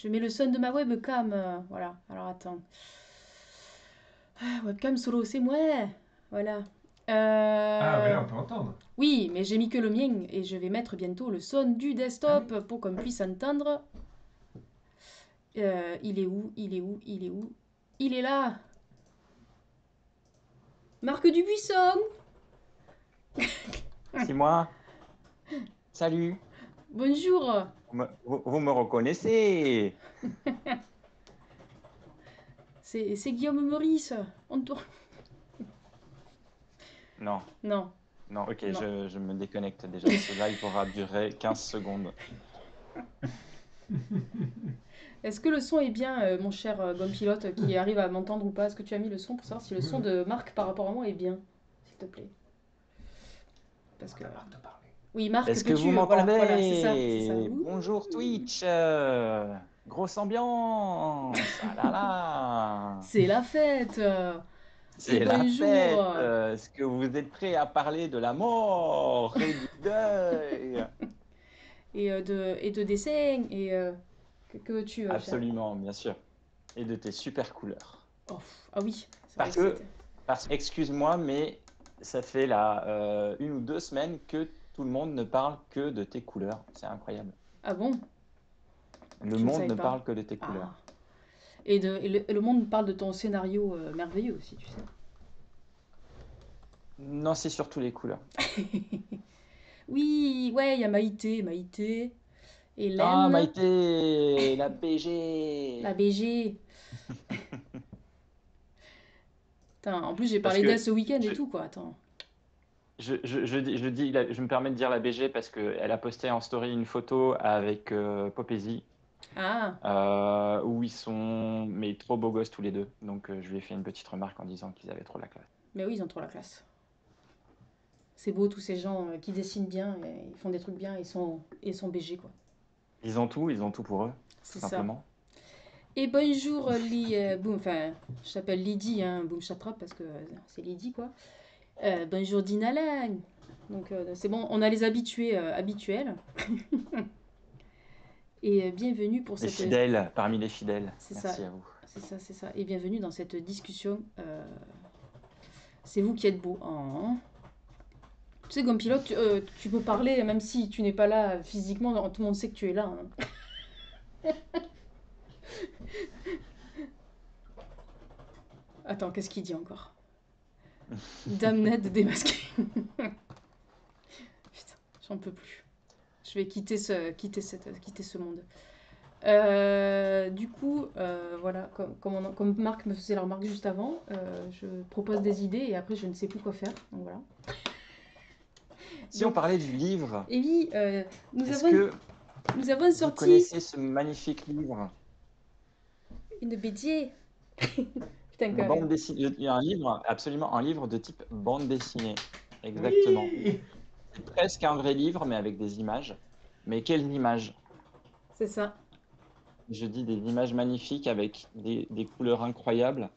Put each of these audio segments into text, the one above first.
Je mets le son de ma webcam. Voilà. Alors attends. Ah, webcam solo, c'est moi. Voilà. Ah, mais Euh, là, on peut entendre. Oui, mais j'ai mis que le mien et je vais mettre bientôt le son du Ah oui. desktop pour qu'on puisse entendre. Il est où? Il est où? Il est où? Il est là. Marc Dubuisson. C'est moi. Salut. Bonjour. Vous me reconnaissez? C'est Guillaume Meurice. On tourne. Non, Non, non, ok, non. je me déconnecte déjà. Ce live aura duré 15 secondes. Est-ce que le son est bien, mon cher Gomme Pilote, qui arrive à m'entendre ou pas? Est-ce que tu as mis le son pour savoir si le Oui, son oui. de Marc par rapport à moi est bien? S'il te plaît. Parce que. Demande à Marc de parler. Oui, Marc, Est-ce que vous peux-tu. Voilà, voilà, c'est ça, c'est ça. m'entendez? Ouh, Bonjour Twitch. Grosse ambiance. Ah là là. c'est la fête. Et C'est la bonjour. fête. Est-ce que vous êtes prêts à parler de la mort et du deuil? Et de dessin. Que veux-tu, cher? Absolument, bien sûr. Et de tes super couleurs. Oh, ah oui, c'est vrai Parce que c'était. que, excuse-moi, mais ça fait là 1 ou 2 semaines que tout le monde ne parle que de tes couleurs. C'est incroyable. Ah bon? Le Je ne monde savais ne pas. parle que de tes Ah. couleurs. Et le monde parle de ton scénario merveilleux aussi, tu Non, c'est surtout les couleurs. sais. Oui, ouais, il y a Maïté, Maïté, Ah, Hélène, Maïté, la la BG. BG. Attends, en plus, j'ai Parce parlé d'elle que ce week-end et je, tout, quoi. Attends. je me permets de dire la BG parce qu'elle a posté en story une photo avec Popézy Ah, où ils sont mais trop beaux gosses tous les deux. Donc je lui ai fait une petite remarque en disant qu'ils avaient trop la classe. mais oui, ils ont trop la classe. C'est beau, tous ces gens qui dessinent bien, ils font des trucs bien, ils sont BG, quoi. Ils ont tout pour eux, tout C'est ça. simplement. Et bonjour, Boum, enfin, je s'appelle Lydie, hein, Boum Chatrap, parce que c'est Lydie, quoi. Bonjour Dina Lang. Donc, c'est bon, on a les habitués habituels. Et bienvenue pour Les cette. fidèles, parmi les fidèles. C'est ça, Merci à vous. c'est ça, c'est ça. Et bienvenue dans cette discussion. C'est vous qui êtes beau. Oh. Tu sais, comme pilote, tu peux parler même si tu n'es pas là physiquement. Tout le monde sait que tu es là, hein. Attends, qu'est-ce qu'il dit encore? Damned démasqué. Putain, j'en peux plus. Je vais quitter ce monde. Du coup, voilà, comme Marc me faisait la remarque juste avant, je propose des idées et après je ne sais plus quoi faire. Donc voilà. Si on Donc, parlait du livre, et oui, est-ce que nous avons vous sorti connaissez ce magnifique livre? une BD. Putain, Une quand même. bande dessinée. Il y a un livre, absolument un livre de type bande dessinée. Exactement. Oui. C'est presque un vrai livre, mais avec des images. Mais quelles images? C'est ça, Je dis des images magnifiques avec des couleurs incroyables,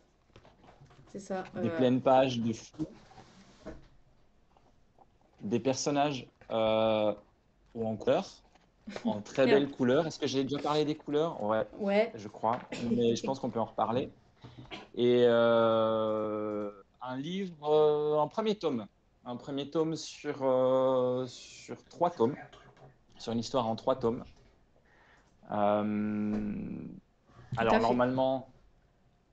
c'est ça. des pleines pages de fou, des personnages ou en couleurs, en très Et, belles couleurs. Est-ce que j'ai déjà parlé des couleurs? Ouais, ouais, je crois. Mais je pense qu'on peut en reparler. Et un livre, un premier tome. Un premier tome sur 3 tomes, sur une histoire en 3 tomes. Euh, tout à alors fait. normalement,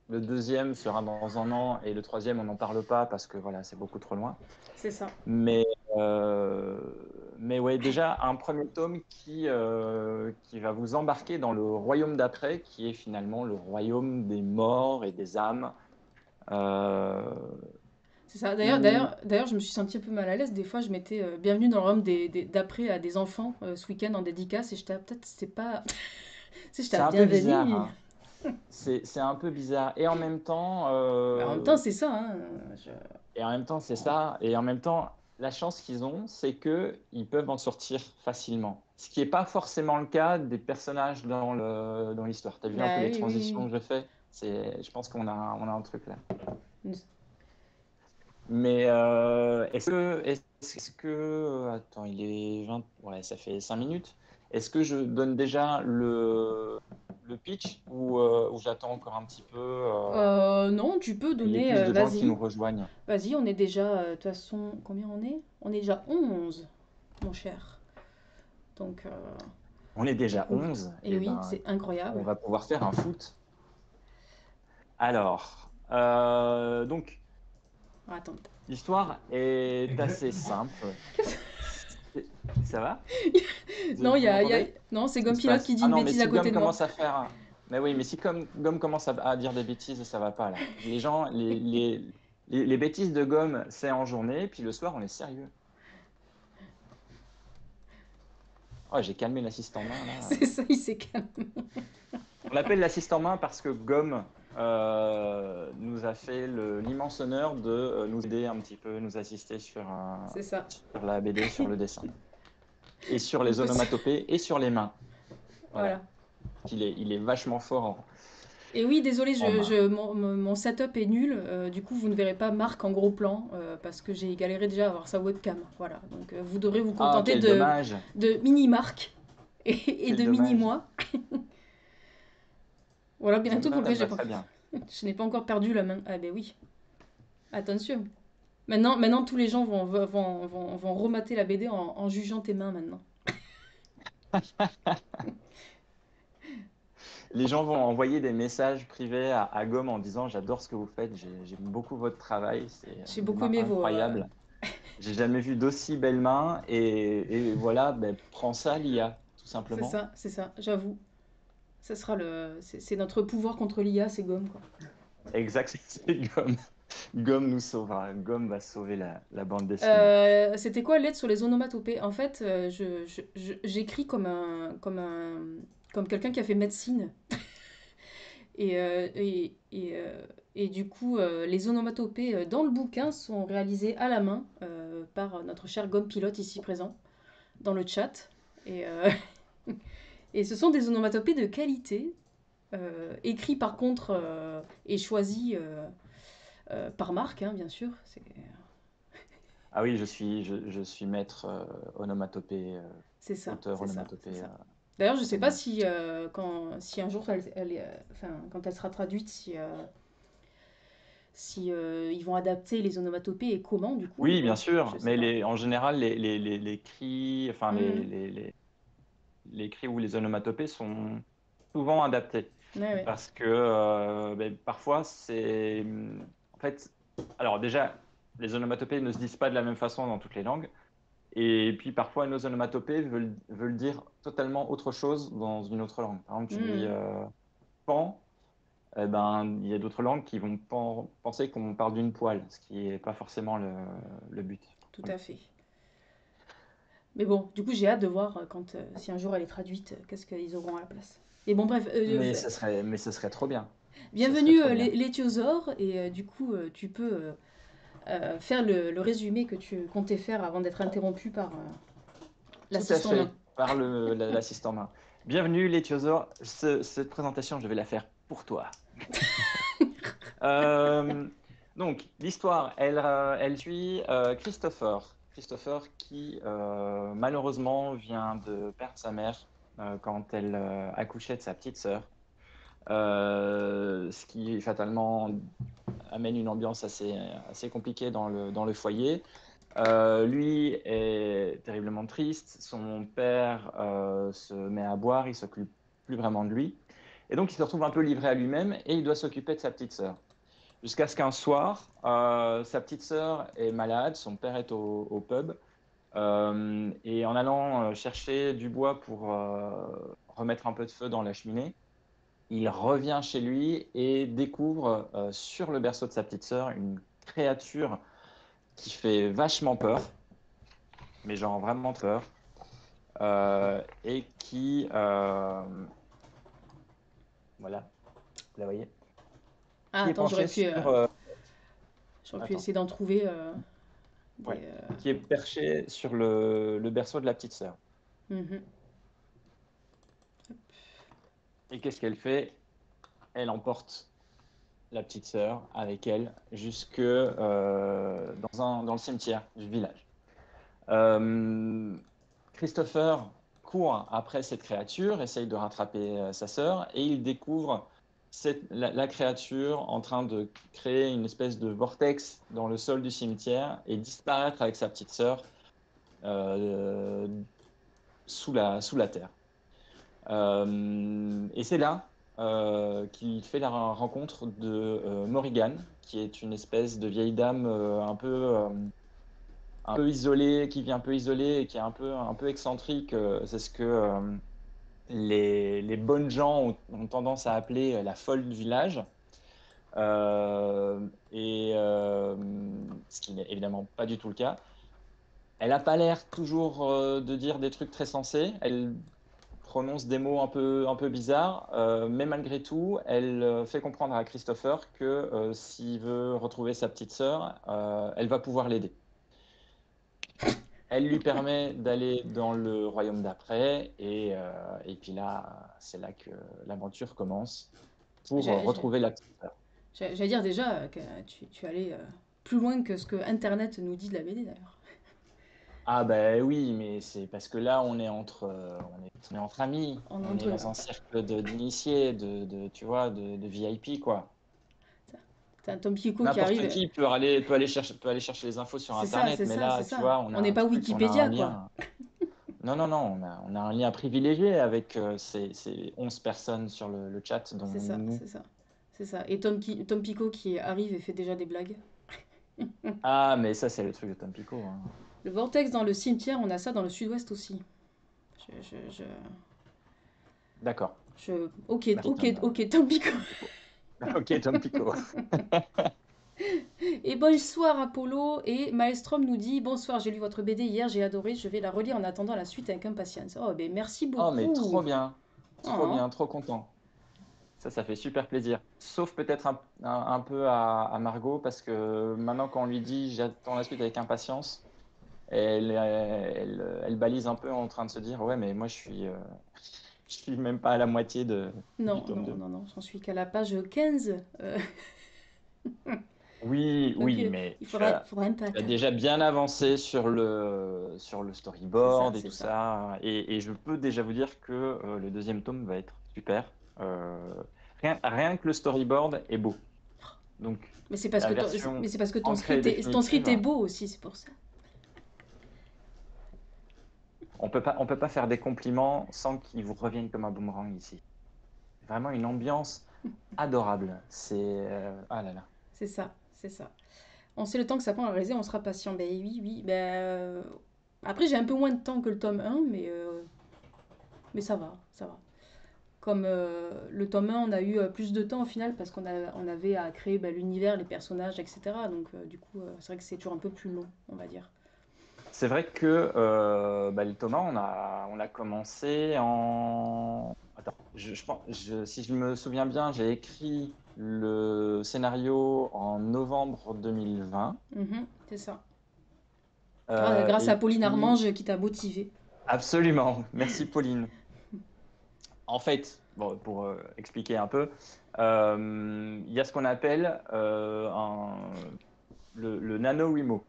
le deuxième sera dans un an et le troisième, on n'en parle pas parce que voilà, c'est beaucoup trop loin. C'est ça. Mais, euh, mais ouais, déjà un premier tome qui va vous embarquer dans le royaume d'après, qui est finalement le royaume des morts et des âmes. Euh, C'est ça. où D'ailleurs, je me suis sentie un peu mal à l'aise. Des fois, je mettais bienvenue dans le royaume d'après à des enfants ce week-end en dédicace et j'étais peut-être c'est pas. Tu sais, j'étais c'est à un peu bizarre, bienvenue. hein. C'est un peu bizarre. Et en même temps, Mais en même temps, c'est ça, hein. c'est ça. Et en même temps, la chance qu'ils ont, c'est que ils peuvent en sortir facilement. Ce qui n'est pas forcément le cas des personnages dans l'histoire. Tu as vu un peu Bah les oui, oui, transitions que je fais? Je pense qu'on a un truc là. oui. Mais attends, il est 20, ouais, ça fait 5 minutes. Est-ce que je donne déjà le pitch ou j'attends encore un petit peu Non, tu peux qu'il y ait donner, plus de gens qui vas-y. nous rejoignent? Vas-y, on est déjà, de toute façon, combien on est? On est déjà 11, mon cher. Donc, On est du déjà coup, 11, et et oui, ben, c'est on incroyable. va pouvoir faire un foot. Alors, donc, Attends. l'histoire est assez Exactement. simple. Ça va? Non, Vous m'entendez? non, c'est Ce qui Gomme se Pilote qui passe? dit Ah une non, mais bêtise à si côté Gomme de moi. commence à faire. Mais oui, mais si Gomme commence à dire des bêtises, ça va pas là. Les gens, les bêtises de Gomme, c'est en journée, puis le soir, on est sérieux. Oh, j'ai calmé l'assistant main là. C'est ça, il s'est calmé. On l'appelle l'assistant main parce que Gomme nous a fait l'immense honneur de nous aider un petit peu, nous assister C'est ça. sur la BD, sur le dessin, et sur On les peut se- onomatopées et sur les mains. Voilà. Voilà. Il est vachement fort Et oui, désolé, en main. mon setup est nul. Du coup, vous ne verrez pas Marc en gros plan parce que j'ai galéré déjà à avoir sa webcam. Voilà. Donc, vous devrez vous Ah, contenter quel dommage! de mini Marc et Quel de mini dommage! moi. Voilà, Ça bientôt, me progrès, va très bien. je n'ai pas encore perdu la main. Ah, ben oui. Attention. Maintenant, tous les gens vont remater la BD en jugeant tes mains maintenant. Les gens vont envoyer des messages privés à Gomme en disant j'adore ce que vous faites, j'aime beaucoup votre travail, c'est J'ai des beaucoup mains aimé vos. incroyables. J'ai jamais vu d'aussi belles mains et voilà, ben, prends ça l'IA, tout simplement. C'est ça, j'avoue. Ça sera c'est notre pouvoir contre l'IA, c'est gomme, quoi. Exact, c'est Gomme. Gomme nous sauvera. Gomme va sauver la bande dessinée. C'était quoi l'aide sur les onomatopées? En fait, j'écris comme quelqu'un qui a fait médecine. Et, et du coup, les onomatopées dans le bouquin sont réalisées à la main par notre cher gomme pilote ici présent dans le chat. Et, et ce sont des onomatopées de qualité, écrits par contre et choisis par Marc, hein, bien sûr. Ah oui, je suis maître onomatopée, C'est ça, auteur c'est ça, c'est onomatopée. ça. D'ailleurs, je sais C'est pas bien. si, si un jour, enfin, quand elle sera traduite, si ils vont adapter les onomatopées et comment, du coup, Oui, bien sûr, je sais mais pas. en général, les cris, enfin, Mhm. les cris ou les onomatopées sont souvent adaptés. Ouais, ouais. Parce que ben, parfois, c'est. En fait, alors déjà, les onomatopées ne se disent pas de la même façon dans toutes les langues. Et puis parfois, nos onomatopées veulent dire totalement autre chose dans une autre langue. Par exemple, tu dis Mhm. pan, eh ben, il y a d'autres langues qui vont penser qu'on parle d'une poêle, ce qui n'est pas forcément le but. Tout à fait. Mais bon, du coup, j'ai hâte de voir quand, si un jour elle est traduite, qu'est-ce qu'ils auront à la place. Et bon, bref, Mais ce serait trop bien. Ce serait bienvenue trop bien. les Tiosaures, et du coup, tu peux faire le résumé que tu comptais faire avant d'être interrompu par Tout à l'assistant nain. fait, par l'assistant main. Bienvenue, les Tiosaures. Cette présentation, je vais la faire pour toi. Euh, donc, l'histoire, elle suit Christopher. Christopher qui, malheureusement, vient de perdre sa mère quand elle accouchait de sa petite sœur. Ce qui fatalement amène une ambiance assez compliquée dans le foyer. Lui est terriblement triste. Son père se met à boire, il s'occupe plus vraiment de lui. Et donc, il se retrouve un peu livré à lui-même et il doit s'occuper de sa petite sœur. Jusqu'à ce qu'un soir, sa petite sœur est malade, son père est au pub. Et en allant chercher du bois pour remettre un peu de feu dans la cheminée, il revient chez lui et découvre sur le berceau de sa petite sœur une créature qui fait vachement peur, mais genre vraiment peur, et qui, voilà, vous la voyez, Ah, qui est attends, penchée sur, j'aurais pu attends, essayer d'en trouver ouais, des. qui est perché sur le berceau de la petite sœur. Mhm. Et qu'est-ce qu'elle fait? Elle emporte la petite sœur avec elle jusque dans le cimetière du village. Euh, Christopher court après cette créature, essaye de rattraper sa sœur, et il découvre la créature en train de créer une espèce de vortex dans le sol du cimetière et disparaître avec sa petite sœur euh, sous la terre. Et c'est là qu'il fait la rencontre de Morrigan, qui est une espèce de vieille dame un peu isolée, qui vit un peu isolée et qui est un peu excentrique. C'est ce que les bonnes gens ont tendance à appeler la folle du village. Ce qui n'est évidemment pas du tout le cas. Elle n'a pas l'air toujours de dire des trucs très sensés. Elle prononce des mots un peu bizarres, mais malgré tout, elle fait comprendre à Christopher que s'il veut retrouver sa petite sœur, elle va pouvoir l'aider. Elle lui permet d'aller dans le royaume d'après, et puis là, c'est là que l'aventure commence pour J'ai- j'ai- retrouver la petite sœur. J'allais dire déjà que tu allais plus loin que ce que Internet nous dit de la BD d'ailleurs. Ah ben oui, mais c'est parce que là, on est entre amis, On est on est entre... dans un cercle d'initiés, tu vois, de VIP, quoi. T'as un Tom Pico qui N'importe arrive. qui peut aller chercher les infos sur C'est ça, Internet, c'est mais ça, c'est là, tu ça. vois, On n'est pas on a un Wikipédia, quoi. lien. Non, non, non, on a un lien privilégié avec ces 11 personnes sur le chat, dont C'est ça, nous. c'est ça. C'est ça. Et Tom Pico qui arrive et fait déjà des blagues. Ah, mais ça, c'est le truc de Tom Pico, hein. Le vortex dans le cimetière, on a ça dans le sud-ouest aussi. D'accord. Ok, Merci, ok, ok, Tom Pico. Ok, Tom Pico. Et bonsoir Apollo. Et Maelstrom nous dit bonsoir, j'ai lu votre BD hier, j'ai adoré, je vais la relire en attendant la suite avec impatience. Oh, ben merci Oh, mais beaucoup. Oh, trop content. Ça fait super plaisir. Sauf peut-être un peu à Margot, parce que maintenant, quand on lui dit j'attends la suite avec impatience, elle balise un peu en train de se dire ouais, mais moi, je suis même pas à la moitié du non, tome non, 2. non, non, j'en suis qu'à la page 15. Oui, Donc oui, mais faudra un peu tu as attendre. déjà bien avancé sur le C'est ça, storyboard et c'est tout ça. ça. Et je peux déjà vous dire que le deuxième tome va être super. Rien que le storyboard est beau. Donc, Mais c'est parce la que version mais c'est parce que ancrée et ton script est définitive, beau aussi, c'est pour ça. on peut pas faire des compliments sans qu'ils vous reviennent comme un boomerang ici. Vraiment une ambiance adorable. Ah là là. C'est ça, c'est ça. On sait le temps que ça prend à réaliser, on sera patient. Ben oui, oui. Ben, après, j'ai un peu moins de temps que le tome 1, mais ça va, ça va. Comme le tome 1, on a eu plus de temps au final parce on avait à créer ben, l'univers, les personnages, etc. Donc, du coup, c'est vrai que c'est toujours un peu plus long, on va dire. C'est vrai que le Thomas, on a commencé en. Attends, si je me souviens bien, j'ai écrit le scénario en novembre 2020. Mhm, c'est ça. Grâce Et à Pauline puis, Armange qui t'a motivé. absolument, merci Pauline. En fait, bon, pour expliquer un peu, il y a ce qu'on appelle le NaNoWriMo,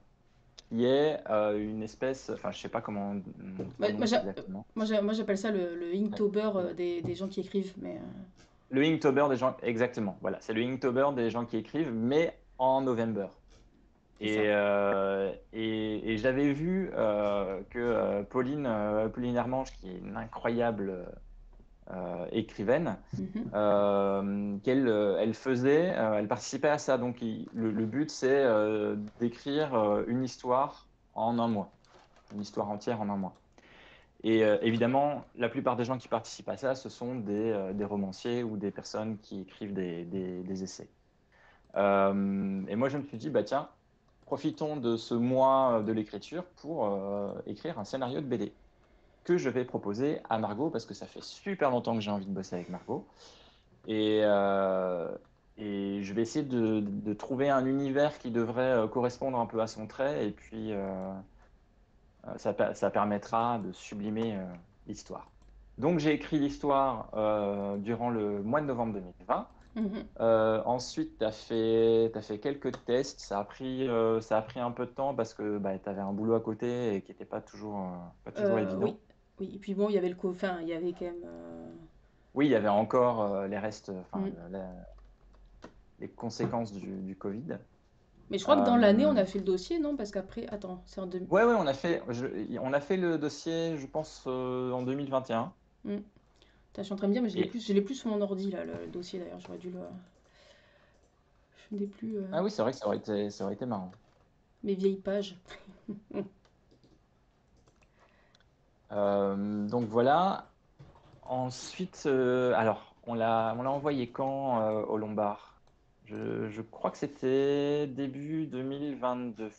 qui est une espèce, enfin, je sais pas comment on prononce exactement. Moi, j'appelle ça le Inktober des gens qui écrivent. Le Inktober des gens, exactement. Voilà, c'est le Inktober des gens qui écrivent, mais en November. C'est ça. Et j'avais vu que Pauline Hermange, qui est une incroyable écrivaine, Mhm. elle participait à ça. Donc le but, c'est d'écrire une histoire en un mois, une histoire entière en un mois. Et évidemment, la plupart des gens qui participent à ça, ce sont des romanciers ou des personnes qui écrivent des essais. Et moi, je me suis dit, bah tiens, profitons de ce mois de l'écriture pour écrire un scénario de BD que je vais proposer à Margot, parce que ça fait super longtemps que j'ai envie de bosser avec Margot. Et, euh, et je vais essayer de trouver un univers qui devrait correspondre un peu à son trait, et puis ça permettra de sublimer l'histoire. Donc j'ai écrit l'histoire durant le mois de novembre 2020. Mhm. Ensuite, t'as fait quelques tests. Ça a pris un peu de temps parce que bah, tu avais un boulot à côté et qui n'était pas toujours Oui, évident. Oui, et puis bon, il y avait enfin, il y avait quand même. Oui, il y avait encore les restes, enfin, Mm. les conséquences du Covid. Mais je crois que dans l'année, on Euh, a fait le dossier, non? Parce qu'après, attends, c'est en 2000. ouais, on a fait le dossier, je pense, en 2021. Mm. Putain, je suis en train de me dire, mais Et, je l'ai plus sur mon ordi, là, le dossier d'ailleurs, j'aurais dû le. Je n'ai plus ah oui, c'est vrai que ça aurait été marrant. mes vieilles pages. Donc voilà. Ensuite, alors, on l'a envoyé quand au Lombard? Je crois que c'était début 2022,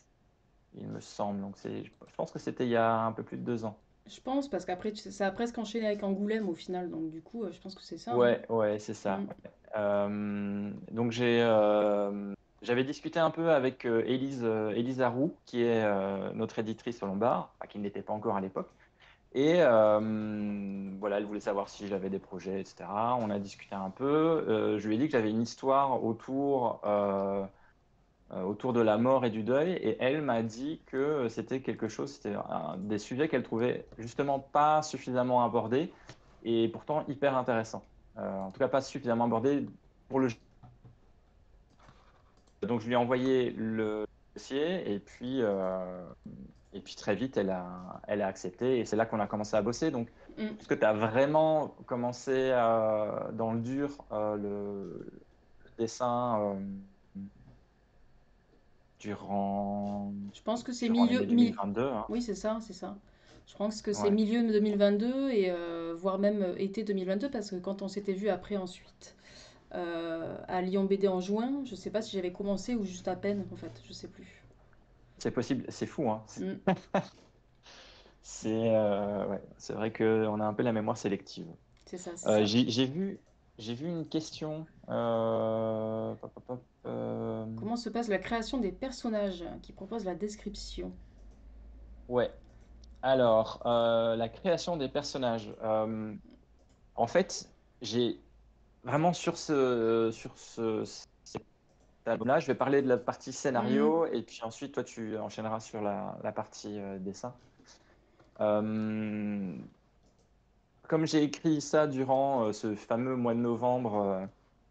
il me semble. Donc je pense que c'était il y a un peu plus de 2 ans. Je pense, parce qu'après, ça a presque enchaîné avec Angoulême au final, donc du coup, je pense que c'est ça, hein. Ouais, ouais, c'est ça. Mm. Ouais. Donc j'avais discuté un peu avec Élise Arroux, qui est notre éditrice au Lombard, enfin, qui ne l'était pas encore à l'époque. Et voilà, elle voulait savoir si j'avais des projets, etc. On a discuté un peu. Je lui ai dit que j'avais une histoire autour de la mort et du deuil. Et elle m'a dit que c'était quelque chose, c'était des sujets qu'elle trouvait justement pas suffisamment abordés et pourtant hyper intéressants. En tout cas, pas suffisamment abordés pour le jeu. Donc, je lui ai envoyé le dossier et puis très vite, elle a accepté et c'est là qu'on a commencé à bosser. Donc, Mm. est-ce que tu as vraiment commencé dans le dur le dessin durant, Je pense que c'est durant milieu. l'année 2022, hein? Oui, c'est ça, c'est ça. Je pense que c'est Ouais. milieu 2022 et voire même été 2022 parce que quand on s'était vu après ensuite à Lyon BD en juin, je sais pas si j'avais commencé ou juste à peine en fait, je sais plus. C'est possible, c'est fou, hein. Mm. Ouais, c'est vrai qu'on a un peu la mémoire sélective. C'est ça, c'est ça. J'ai vu une question. Pop, pop, pop, Comment se passe la création des personnages qui propose la description? ouais. Alors, la création des personnages. En fait, j'ai vraiment cet album-là, je vais parler de la partie Mm. scénario et puis ensuite, toi, tu enchaîneras sur la partie dessin. Euh, Comme j'ai écrit ça durant ce fameux mois de novembre,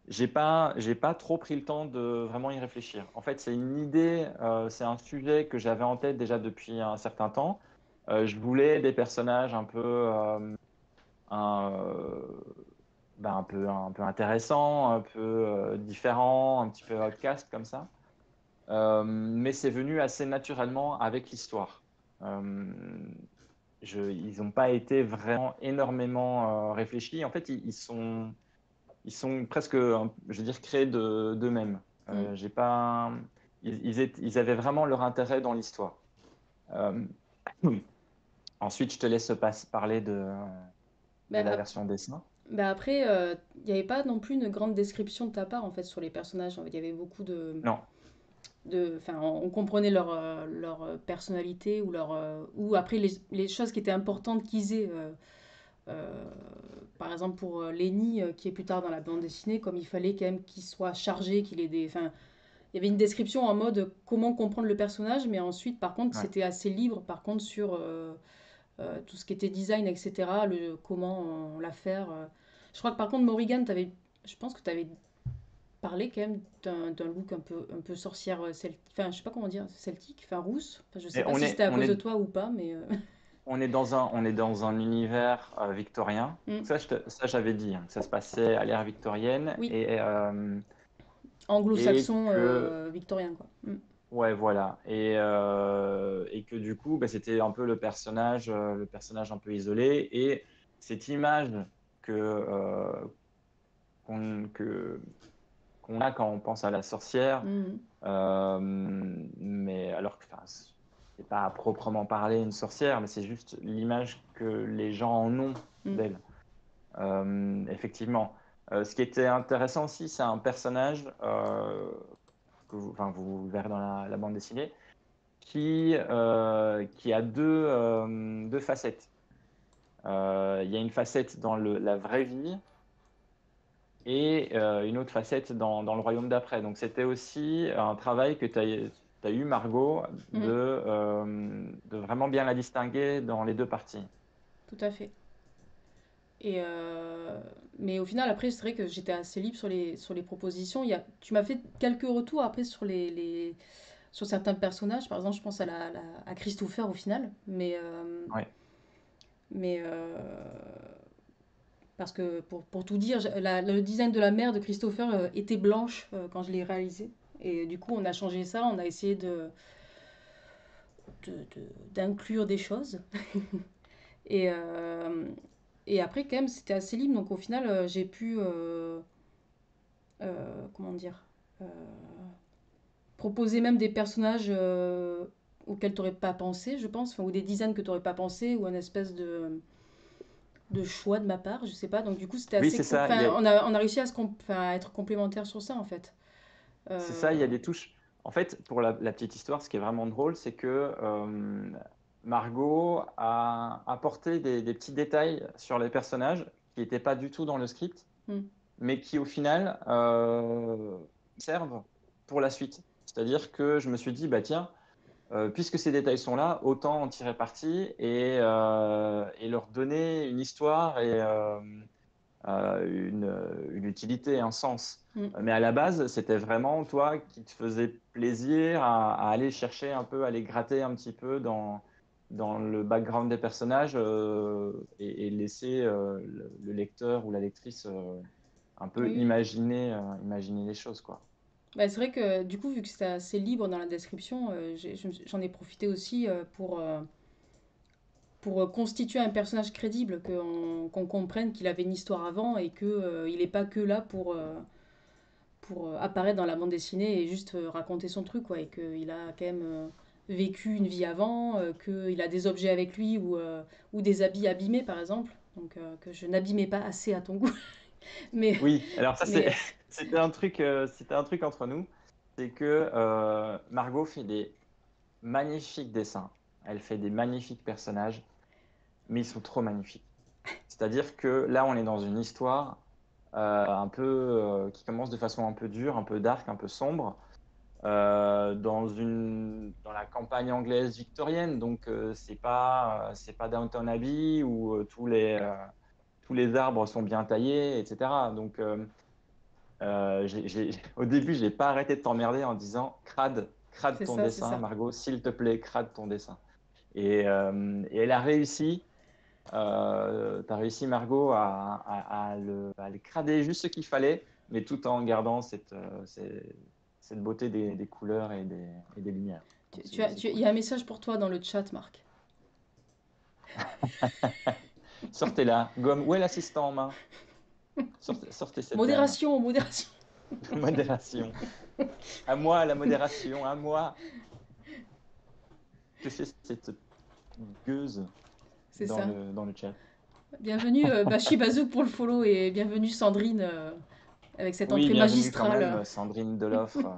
j'ai pas trop pris le temps de vraiment y réfléchir. En fait, c'est une idée, c'est un sujet que j'avais en tête déjà depuis un certain temps. Je voulais des personnages un, euh, un peu intéressants, un peu différents, un petit peu outcast comme ça. Mais c'est venu assez naturellement avec l'histoire. Euh, Ils n'ont pas été vraiment énormément réfléchis. En fait, ils sont presque, je veux dire, créés d'eux-mêmes. Mm. J'ai pas, ils avaient vraiment leur intérêt dans l'histoire. Euh, Ensuite, je te laisse parler de Bah, la version dessin. bah après, il n'y avait pas non plus une grande description de ta part en fait sur les personnages. Il y avait beaucoup Non, enfin, on comprenait leur personnalité ou après les choses qui étaient importantes qu'ils aient. Euh, Par exemple pour Lenny, qui est plus tard dans la bande dessinée, comme il fallait quand même qu'il soit chargé, qu'il ait des. Enfin, il y avait une description en mode comment comprendre le personnage, mais ensuite, par contre, ouais. c'était assez libre, par contre, sur tout ce qui était design, etc., comment on la faire. Je crois que par contre, Morrigan, je pense que tu avais parlé quand même d'un look un peu sorcière celtique, enfin, je sais pas comment dire, celtique, enfin rousse. Enfin, je sais Et pas si c'était à cause de toi ou pas, mais. on est dans un univers victorien. Mm. Ça, j'avais dit, hein, que ça se passait à l'ère victorienne Oui, et anglo-saxon que victorien, quoi. Mm. ouais, voilà. Et que du coup, bah, c'était un peu le personnage un peu isolé. Et cette image que, qu'on, que, qu'on a quand on pense à la sorcière, Mm. mais alors que enfin, c'est pas à proprement parler une sorcière, mais c'est juste l'image que les gens en ont Mm. d'elle. Effectivement. Ce qui était intéressant aussi, c'est un personnage que vous verrez dans la bande dessinée qui a deux facettes. Il y a une facette dans la vraie vie et une autre facette dans le royaume d'après. Donc c'était aussi un travail que tu as eu, Margot, Mm. de vraiment bien la distinguer dans les deux parties. tout à fait. Et mais au final, après, c'est vrai que j'étais assez libre sur les propositions. Tu m'as fait quelques retours après sur sur certains personnages. Par exemple, je pense à Christopher au final. Ouais. Mais parce que pour tout dire, le design de la mère de Christopher était blanche quand je l'ai réalisé. Et du coup, on a changé ça. On a essayé d'inclure des choses. Et, et après, quand même, c'était assez libre. Donc au final, j'ai pu comment dire, euh, proposer même des personnages auxquels tu n'aurais pas pensé, je pense, enfin, ou des designs que tu n'aurais pas pensé, ou un espèce de choix de ma part, je sais pas. Donc du coup, c'était Oui, assez c'est cool. ça. Enfin, on a réussi enfin, à être complémentaires sur ça, en fait. C'est ça, il y a Euh, des touches. En fait, pour la petite histoire, ce qui est vraiment drôle, c'est que Margot a apporté des petits détails sur les personnages qui n'étaient pas du tout dans le script, hmm, mais qui au final servent pour la suite. C'est-à-dire que je me suis dit, bah tiens, puisque ces détails sont là, autant en tirer parti et leur donner une histoire et une utilité, un sens. hmm. Mais à la base, c'était vraiment toi qui te faisais plaisir à aller chercher un peu, à aller gratter un petit peu dans le background des personnages et laisser le lecteur ou la lectrice un peu Oui, oui. imaginer les choses, quoi. Bah, c'est vrai que du coup, vu que c'était assez libre dans la description, j'en ai profité aussi pour constituer un personnage crédible, qu'on comprenne qu'il avait une histoire avant et qu'il il n'est pas que là pour apparaître dans la bande dessinée et juste raconter son truc, quoi, et qu'il a quand même vécu une vie avant, qu'il a des objets avec lui ou des habits abîmés, par exemple. Donc que je n'abîmais pas assez à ton goût. Mais, Oui, alors ça, mais c'était un truc entre nous. C'est que Margot fait des magnifiques dessins. Elle fait des magnifiques personnages, mais ils sont trop magnifiques. C'est-à-dire que là, on est dans une histoire un peu qui commence de façon un peu dure, un peu dark, un peu sombre, dans la campagne anglaise victorienne. Donc, c'est pas Downton Abbey où tous les arbres sont bien taillés, etc. Donc, au début, je n'ai pas arrêté de t'emmerder en disant crade c'est ton ça, c'est dessin, ça. Margot, s'il te plaît, crade ton dessin. Et elle a réussi, tu as réussi, Margot, à le crader juste ce qu'il fallait, mais tout en gardant cette beauté des couleurs et des lumières. Donc, c'est Il cool. y a un message pour toi dans le chat, Marc. Sortez-la, gomme, où est l'assistant en main? Sortez cette dame. Modération, modération. Modération. À moi, la modération, à moi. Que fait cette gueuse C'est ça. dans le chat? Bienvenue Bashi Bazouk pour le follow et bienvenue Sandrine avec cette Oui, entrée bienvenue quand magistrale. même, Sandrine Deloffre.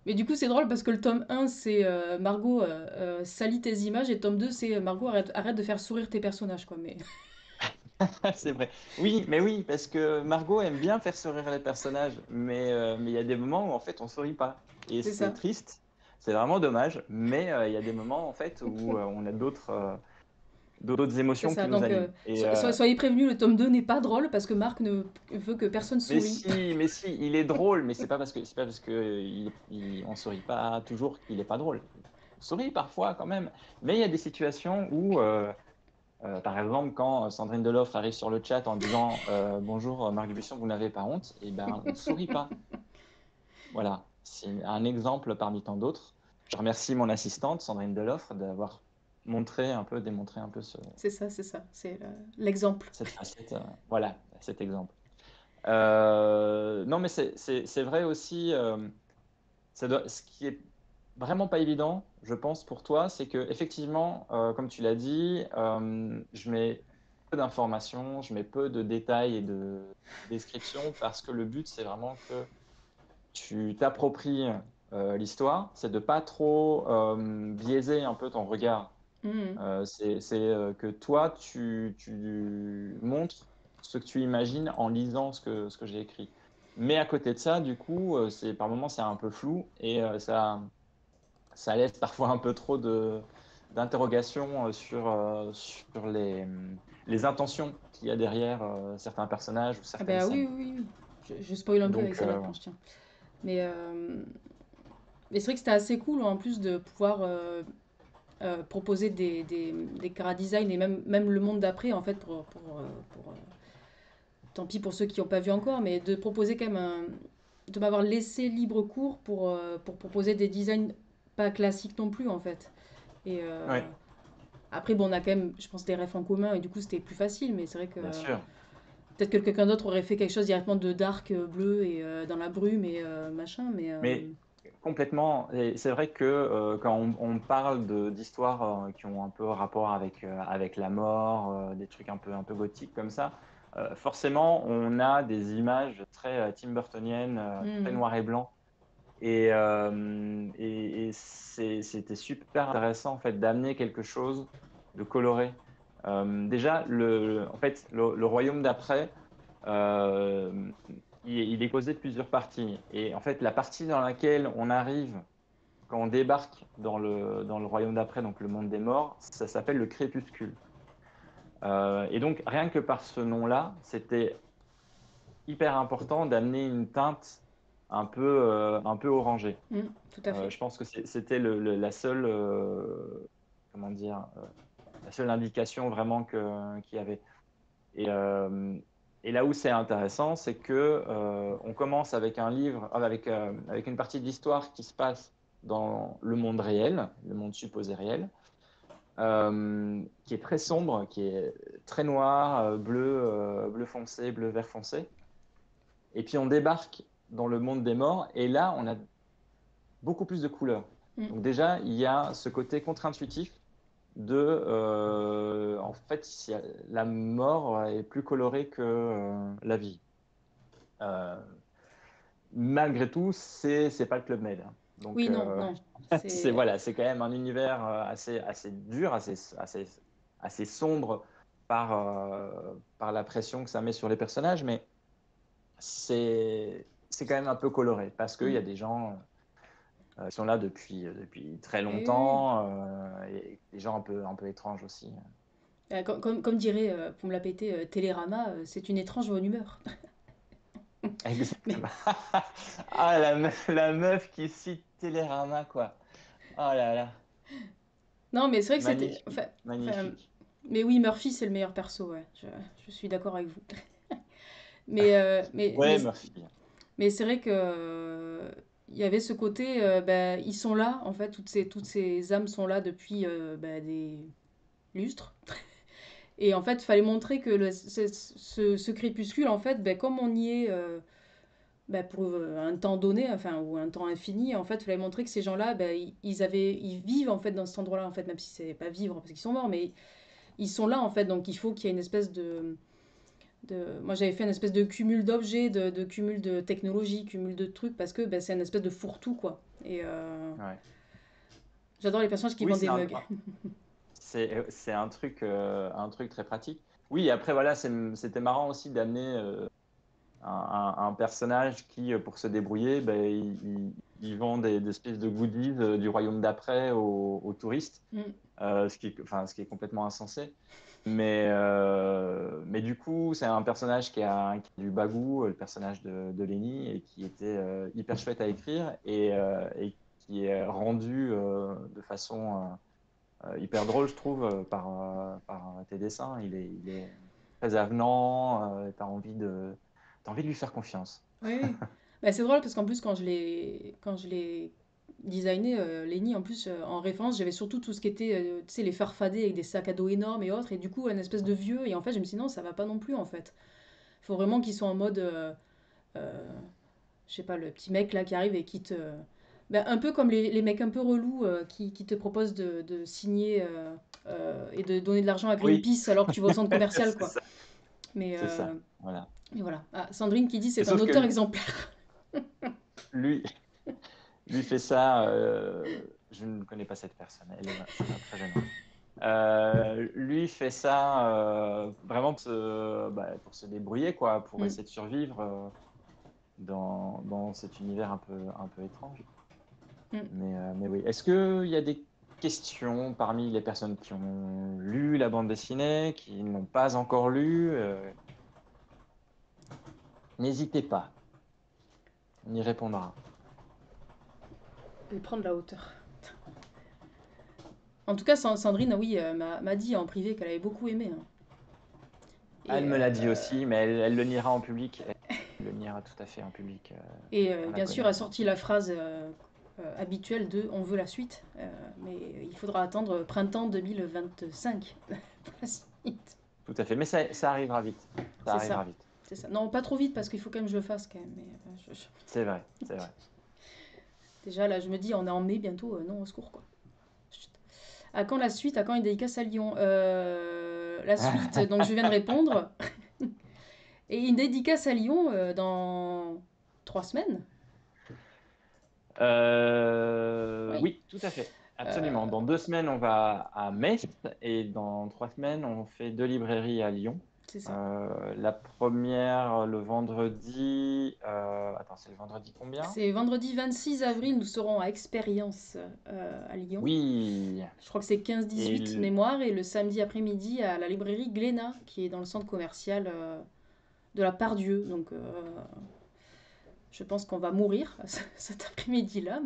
Mais du coup, c'est drôle parce que le tome 1, c'est Margot salit tes images et tome 2, c'est Margot arrête de faire sourire tes personnages, quoi. Mais C'est vrai. Oui, mais oui, parce que Margot aime bien faire sourire les personnages, mais il y a des moments où en fait on sourit pas. Et c'est c'est ça. triste, c'est vraiment dommage, mais il y a des moments en fait où on a d'autres C'est émotions qui ça. nous Donc, animent. soyez prévenus, le tome 2 n'est pas drôle parce que Marc ne veut que personne sourie. Mais si, il est drôle, mais c'est pas parce que on sourit pas toujours qu'il est pas drôle. On sourit parfois quand même, mais il y a des situations où par exemple, quand Sandrine Deloffre arrive sur le chat en disant bonjour Marc Dubuisson, vous n'avez pas honte, et ben on ne sourit pas. Voilà, c'est un exemple parmi tant d'autres. Je remercie mon assistante Sandrine Deloffre d'avoir démontré un peu C'est ça, c'est ça. C'est l'exemple. cette facette, voilà, cet exemple. Non, mais c'est vrai aussi. Ce qui est vraiment pas évident, je pense, pour toi, c'est que effectivement, comme tu l'as dit, je mets peu d'informations, je mets peu de détails et de descriptions parce que le but, c'est vraiment que tu t'appropries l'histoire, c'est de pas trop biaiser un peu ton regard. Mhm. C'est que toi, tu montres ce que tu imagines en lisant ce que j'ai écrit. Mais à côté de ça, du coup, par moments, c'est un peu flou et ça laisse parfois un peu trop d'interrogation sur les intentions qu'il y a derrière certains personnages ou Ah certaines bah scènes. oui, oui, oui. Je spoil un peu avec Donc, celle-là, quand je tiens. Mais, mais c'est vrai que c'était assez cool en plus de pouvoir proposer des chara design et même le monde d'après en fait pour, tant pis pour ceux qui n'ont pas vu encore, mais de proposer quand même de m'avoir laissé libre cours pour proposer des designs pas classiques non plus en fait. Et ouais, après bon on a quand même je pense des refs en commun et du coup c'était plus facile, mais c'est vrai que bien sûr. peut-être que quelqu'un d'autre aurait fait quelque chose directement de dark bleu et dans la brume et machin, mais Mais complètement, et c'est vrai que quand on parle d'histoires qui ont un peu rapport avec la mort, des trucs un peu gothiques comme ça, forcément, on a des images très Tim Burtoniennes, très hmm, noir et blanc. Et c'était super intéressant en fait d'amener quelque chose de coloré. Déjà, en fait, le royaume d'après, euh, il est composé de plusieurs parties. Et en fait, la partie dans laquelle on arrive quand on débarque dans le royaume d'après, donc le monde des morts, ça s'appelle le crépuscule. Et donc, rien que par ce nom-là, c'était hyper important d'amener une teinte un peu orangée. tout à fait. Je pense que c'était la seule, comment dire, la seule indication vraiment qu'il y avait. Et, euh, et là où c'est intéressant, c'est que on commence avec un livre, avec une partie de l'histoire qui se passe dans le monde réel, le monde supposé réel, qui est très sombre, qui est très noir, bleu foncé, bleu vert foncé. Et puis on débarque dans le monde des morts, et là on a beaucoup plus de couleurs. Hmm. Donc déjà, il y a ce côté contre-intuitif en fait, la mort est plus colorée que la vie. Euh, Malgré tout, c'est pas le Club Med, hein. Donc Oui, non, non. c'est C'est. voilà, c'est quand même un univers assez dur, assez sombre par la pression que ça met sur les personnages, mais c'est quand même un peu coloré parce qu'il y Hmm. a des gens qui sont là depuis très Oui, oui, longtemps et des gens un peu étranges aussi. oui. Comme dirait, pour me la péter, Télérama, c'est une étrange bonne humeur. Mais Exactement. Ah, la meuf qui cite Télérama, quoi. Oh là là. non, mais c'est vrai que c'était. Magnifique, Enfin, magnifique. mais oui, Murphy, c'est le meilleur perso, ouais. Je suis d'accord avec vous. Mais, euh, mais, mais, Ouais, Murphy. mais c'est vrai que il y avait ce côté, bah, ils sont là, en fait, toutes ces âmes sont là depuis bah, des lustres. Et en fait, il fallait montrer que ce crépuscule, en fait, bah, comme on y est bah, pour un temps donné, enfin, ou un temps infini, en fait, il fallait montrer que ces gens-là, bah, ils vivent, en fait, dans cet endroit-là, en fait, même si c'est pas vivre parce qu'ils sont morts, mais ils sont là, en fait, donc il faut qu'il y ait une espèce moi, j'avais fait une espèce de cumul d'objets, de cumul de technologie, cumul de trucs, parce que bah, c'est une espèce de fourre-tout, quoi. Et Ouais. j'adore les personnages qui Oui, vendent des mugs. c'est un truc très pratique. Oui, après, voilà, c'était marrant aussi d'amener un personnage qui, pour se débrouiller, ben, il vend des espèces de goodies du royaume d'après aux touristes. Mm. Ce qui est complètement insensé. Mais du coup, c'est un personnage qui a du bagou, le personnage de Lenny, et qui était hyper chouette à écrire et qui est rendu de façon hyper drôle, je trouve, par tes dessins. Il est très avenant, t'as envie de lui faire confiance. Oui, oui. Bah, c'est drôle parce qu'en plus, quand je l'ai designé, Lenny, en plus, en référence, j'avais surtout tout ce qui était, tu sais, les farfadets avec des sacs à dos énormes et autres, et du coup, un espèce de vieux, et en fait, je me suis dit, non, ça va pas non plus, en fait. Il faut vraiment qu'ils soient en mode, euh, je sais pas, le petit mec là qui arrive et qui te. Ben, un peu comme les mecs un peu relous qui te proposent de signer et de donner de l'argent à Oui, Greenpeace alors que tu vas au centre commercial, c'est quoi. ça, Mais, c'est ça. Voilà. mais voilà. Ah, Sandrine qui dit Mais c'est un sauf que auteur exemplaire. lui, lui fait ça. Je ne connais pas cette personne. Ça m'a très gêné. Lui fait ça vraiment pour se débrouiller, quoi, pour Mm, essayer de survivre dans cet univers un peu étrange. mm. Mais oui. Est-ce qu'il y a des questions parmi les personnes qui ont lu la bande dessinée, qui n'ont pas encore lu, n'hésitez pas, on y répondra. Et prendre la hauteur. En tout cas, Sandrine, oui, m'a dit en privé qu'elle avait beaucoup aimé. Hein. Elle me l'a dit aussi, mais elle le niera en public. Elle le niera tout à fait en public. Et on la bien sûr, connaît. a sorti la phrase habituelle de "on veut la suite", mais il faudra attendre printemps 2025 pour la suite. Tout à fait, mais ça arrivera vite. Ça C'est arrivera ça. vite. C'est ça. Non, pas trop vite parce qu'il faut quand même que je le fasse quand même. Mais, C'est vrai, c'est vrai. déjà là, je me dis, on est en mai bientôt, non, au secours quoi. Chut. À quand la suite? À quand une dédicace à Lyon? La suite, donc je viens de répondre. Et une dédicace à Lyon dans 3 semaines. Oui. Oui, tout à fait. Absolument. Euh, Dans 2 semaines, on va à Metz et dans 3 semaines, on fait 2 librairies à Lyon. c'est ça. La première, le vendredi. Attends, c'est le vendredi combien? C'est vendredi 26 avril, nous serons à Expérience à Lyon. Oui. Je crois que c'est 15-18 Et mémoire. Et le samedi après-midi à la librairie Glénat, qui est dans le centre commercial de la Part-Dieu. Donc je pense qu'on va mourir cet après-midi-là.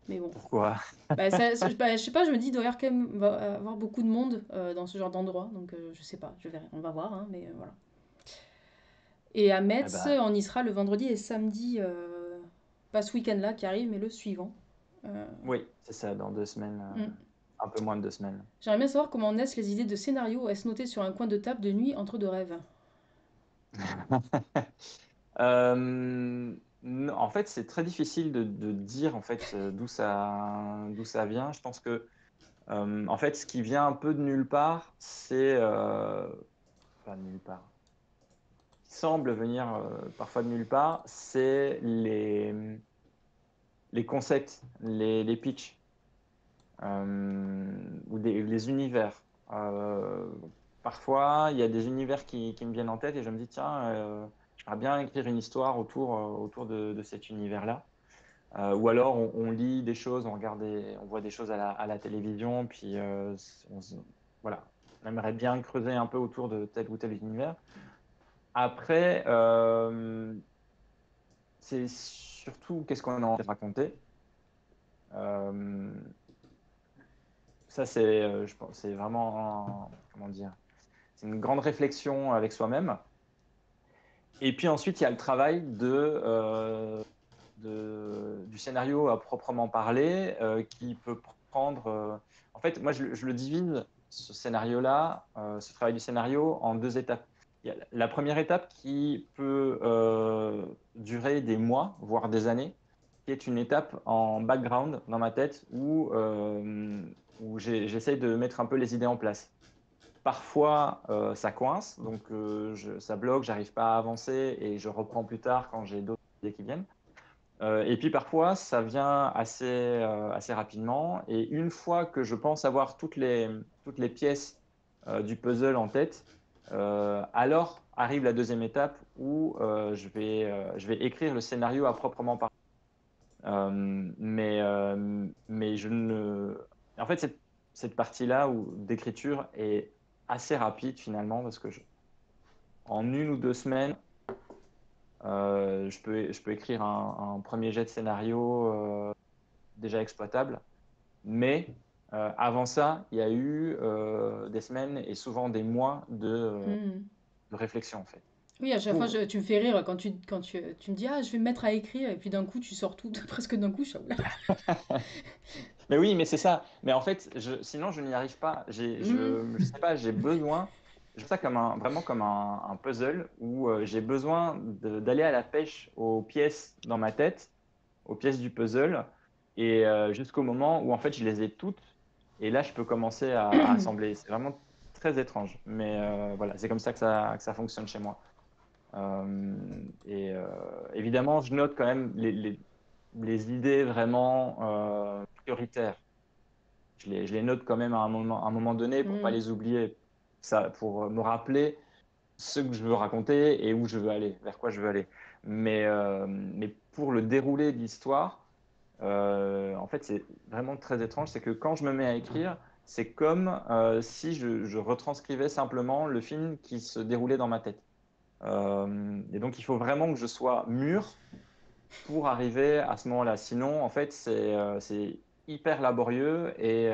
Mais bon. pourquoi? Bah, je sais pas, je me dis, il doit y avoir quand même va avoir beaucoup de monde dans ce genre d'endroit. Donc je sais pas, je verrai. On va voir, hein, mais voilà. Et à Eh Metz, ben, on y sera le vendredi et samedi, pas ce week-end-là qui arrive, mais le suivant. Euh, oui, c'est ça, dans 2 semaines, mm. un peu moins de 2 semaines. J'aimerais bien savoir comment naissent les idées de scénario. Est-ce noté sur un coin de table de nuit entre deux rêves? Euh, En fait, c'est très difficile de dire en fait d'où ça vient. Je pense que en fait, ce qui vient un peu de nulle part, c'est enfin de nulle part, qui semble venir parfois de nulle part, c'est les concepts, les pitchs ou les univers. Euh, Parfois, il y a des univers qui me viennent en tête et je me dis tiens, j'aimerais bien écrire une histoire autour de cet univers-là. Ou alors on lit des choses, on voit des choses à la télévision, puis voilà, on aimerait bien creuser un peu autour de tel ou tel univers. Après, c'est surtout qu'est-ce qu'on a envie de raconter. Euh, Ça, je pense, c'est vraiment, comment dire, c'est une grande réflexion avec soi-même. Et puis ensuite, il y a le travail du scénario à proprement parler, qui peut prendre. En fait, moi, je le divise, ce scénario-là, ce travail du scénario, en 2 étapes. Il y a la première étape qui peut durer des mois, voire des années, qui est une étape en background dans ma tête où j'essaye de mettre un peu les idées en place. Parfois, ça coince, donc ça bloque, j'arrive pas à avancer et je reprends plus tard quand j'ai d'autres idées qui viennent. Et puis parfois, ça vient assez rapidement. Et une fois que je pense avoir toutes les pièces du puzzle en tête, alors arrive la deuxième étape où je vais écrire le scénario à proprement parler. Mais je ne. En fait, cette partie-là d'écriture est assez rapide finalement parce que en 1 ou 2 semaines, je peux écrire un premier jet de scénario déjà exploitable. Mais avant ça, il y a eu des semaines et souvent des mois Hmm. de réflexion en fait. Oui, à chaque fois, Pour... tu me fais rire quand tu me dis, ah, je vais me mettre à écrire, et puis d'un coup, tu sors tout, presque d'un coup, je suis là, oula. Mais oui, mais c'est ça. Mais en fait, sinon, je n'y arrive pas. Hmm. Je sais pas, j'ai besoin. Je vois ça comme vraiment comme un puzzle où j'ai besoin d'aller à la pêche aux pièces dans ma tête, aux pièces du puzzle, et jusqu'au moment où en fait je les ai toutes. Et là, je peux commencer à assembler. C'est vraiment très étrange. Mais voilà, c'est comme ça que ça fonctionne chez moi. Et évidemment, je note quand même les idées vraiment prioritaires. Je les note quand même à un moment donné pour pas Hmm. les oublier, ça, pour me rappeler ce que je veux raconter et où je veux aller, vers quoi je veux aller. Mais pour le déroulé de l'histoire, En fait, c'est vraiment très étrange. C'est que quand je me mets à écrire, c'est comme si je retranscrivais simplement le film qui se déroulait dans ma tête. Et donc, il faut vraiment que je sois mûr pour arriver à ce moment-là. Sinon, en fait, c'est hyper laborieux et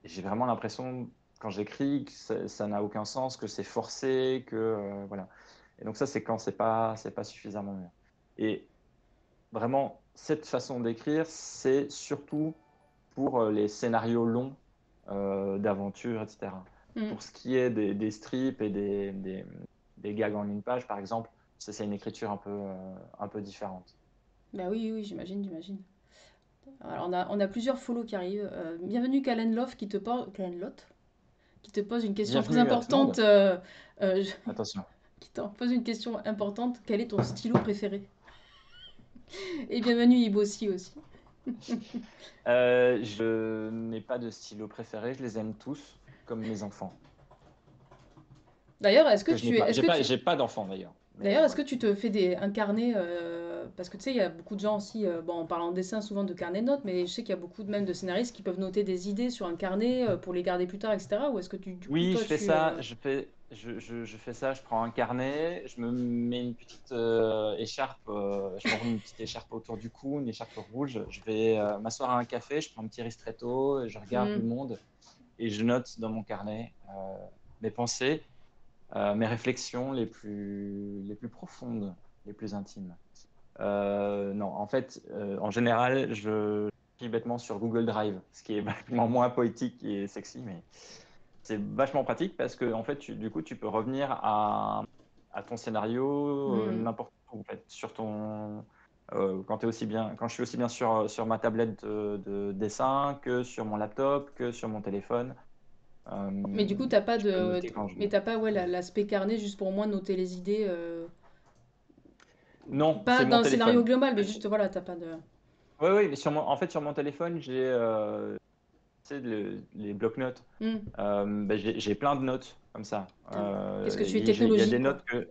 j'ai vraiment l'impression, quand j'écris, que ça n'a aucun sens, que c'est forcé, que voilà. Et donc ça, c'est quand c'est pas suffisamment mûr. Et vraiment, cette façon d'écrire, c'est surtout pour les scénarios longs d'aventures, etc. Mm. Pour ce qui est des strips et des gags en une page, par exemple, c'est une écriture un peu différente. Bah oui, oui, j'imagine. Alors on a plusieurs follow qui arrivent. Bienvenue Kalen Love qui te pose une question très Bienvenue à tout le importante. monde. Attention. Qui t'en pose une question importante. Quel est ton stylo préféré? Et bienvenue Ibossi aussi. Je n'ai pas de stylo préféré, je les aime tous comme mes enfants. D'ailleurs, est-ce que Que je n'ai tu es, pas. est-ce que tu, J'ai pas d'enfants d'ailleurs. Mais d'ailleurs, est-ce que voilà. tu te fais un carnet parce que tu sais, il y a beaucoup de gens aussi, bon, on parle en dessin souvent de carnet de notes, mais je sais qu'il y a beaucoup même de scénaristes qui peuvent noter des idées sur un carnet pour les garder plus tard, etc. Ou est-ce que du coup, Oui, toi, je fais ça. Je fais ça. Je prends un carnet, je me mets une petite écharpe, je m'enroule une petite écharpe autour du cou, une écharpe rouge. Je vais m'asseoir à un café, je prends un petit ristretto, je regarde le Hmm. monde et je note dans mon carnet mes pensées, mes réflexions les plus profondes, les plus intimes. Non, en fait, en général, je écris bêtement sur Google Drive, ce qui est vachement moins poétique et sexy, mais c'est vachement pratique parce que en fait, du coup, tu peux revenir à ton scénario Hmm. n'importe où, en fait, sur ton. Quand je suis aussi bien sur ma tablette de dessin que sur mon laptop, que sur mon téléphone. Mais du coup, t'as pas Je peux de, noter quand je mais veux. t'as pas ouais l'aspect carnet juste pour moi noter les idées, Non, pas c'est dans mon le scénario téléphone. global, mais juste voilà, t'as pas de. Oui, oui, mais en fait, sur mon téléphone, j'ai tu sais, les blocs-notes. Hmm. J'ai plein de notes comme ça. Putain, qu'est-ce que tu es Il y a des technologique quoi. notes que.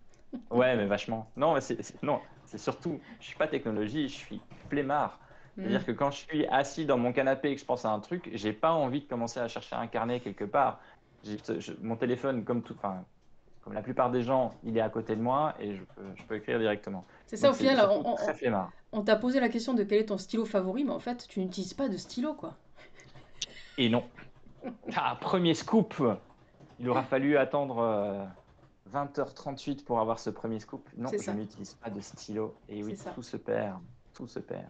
Ouais, mais vachement. Non, mais non, c'est surtout, je suis pas technologie, je suis flemmard. Hmm. C'est-à-dire que quand je suis assis dans mon canapé et que je pense à un truc, j'ai pas envie de commencer à chercher un carnet quelque part. Mon téléphone, enfin, comme la plupart des gens, il est à côté de moi et je peux écrire directement. C'est ça, Donc au c'est final, surtout très flemmard. on t'a posé la question de quel est ton stylo favori, mais en fait, tu n'utilises pas de stylo quoi. Et non. Ah, premier scoop! Il aura fallu attendre 20h38 pour avoir ce premier scoop. Non, C'est je ça, n'utilise pas de stylo. Et c'est oui, ça. tout se perd. Tout se perd.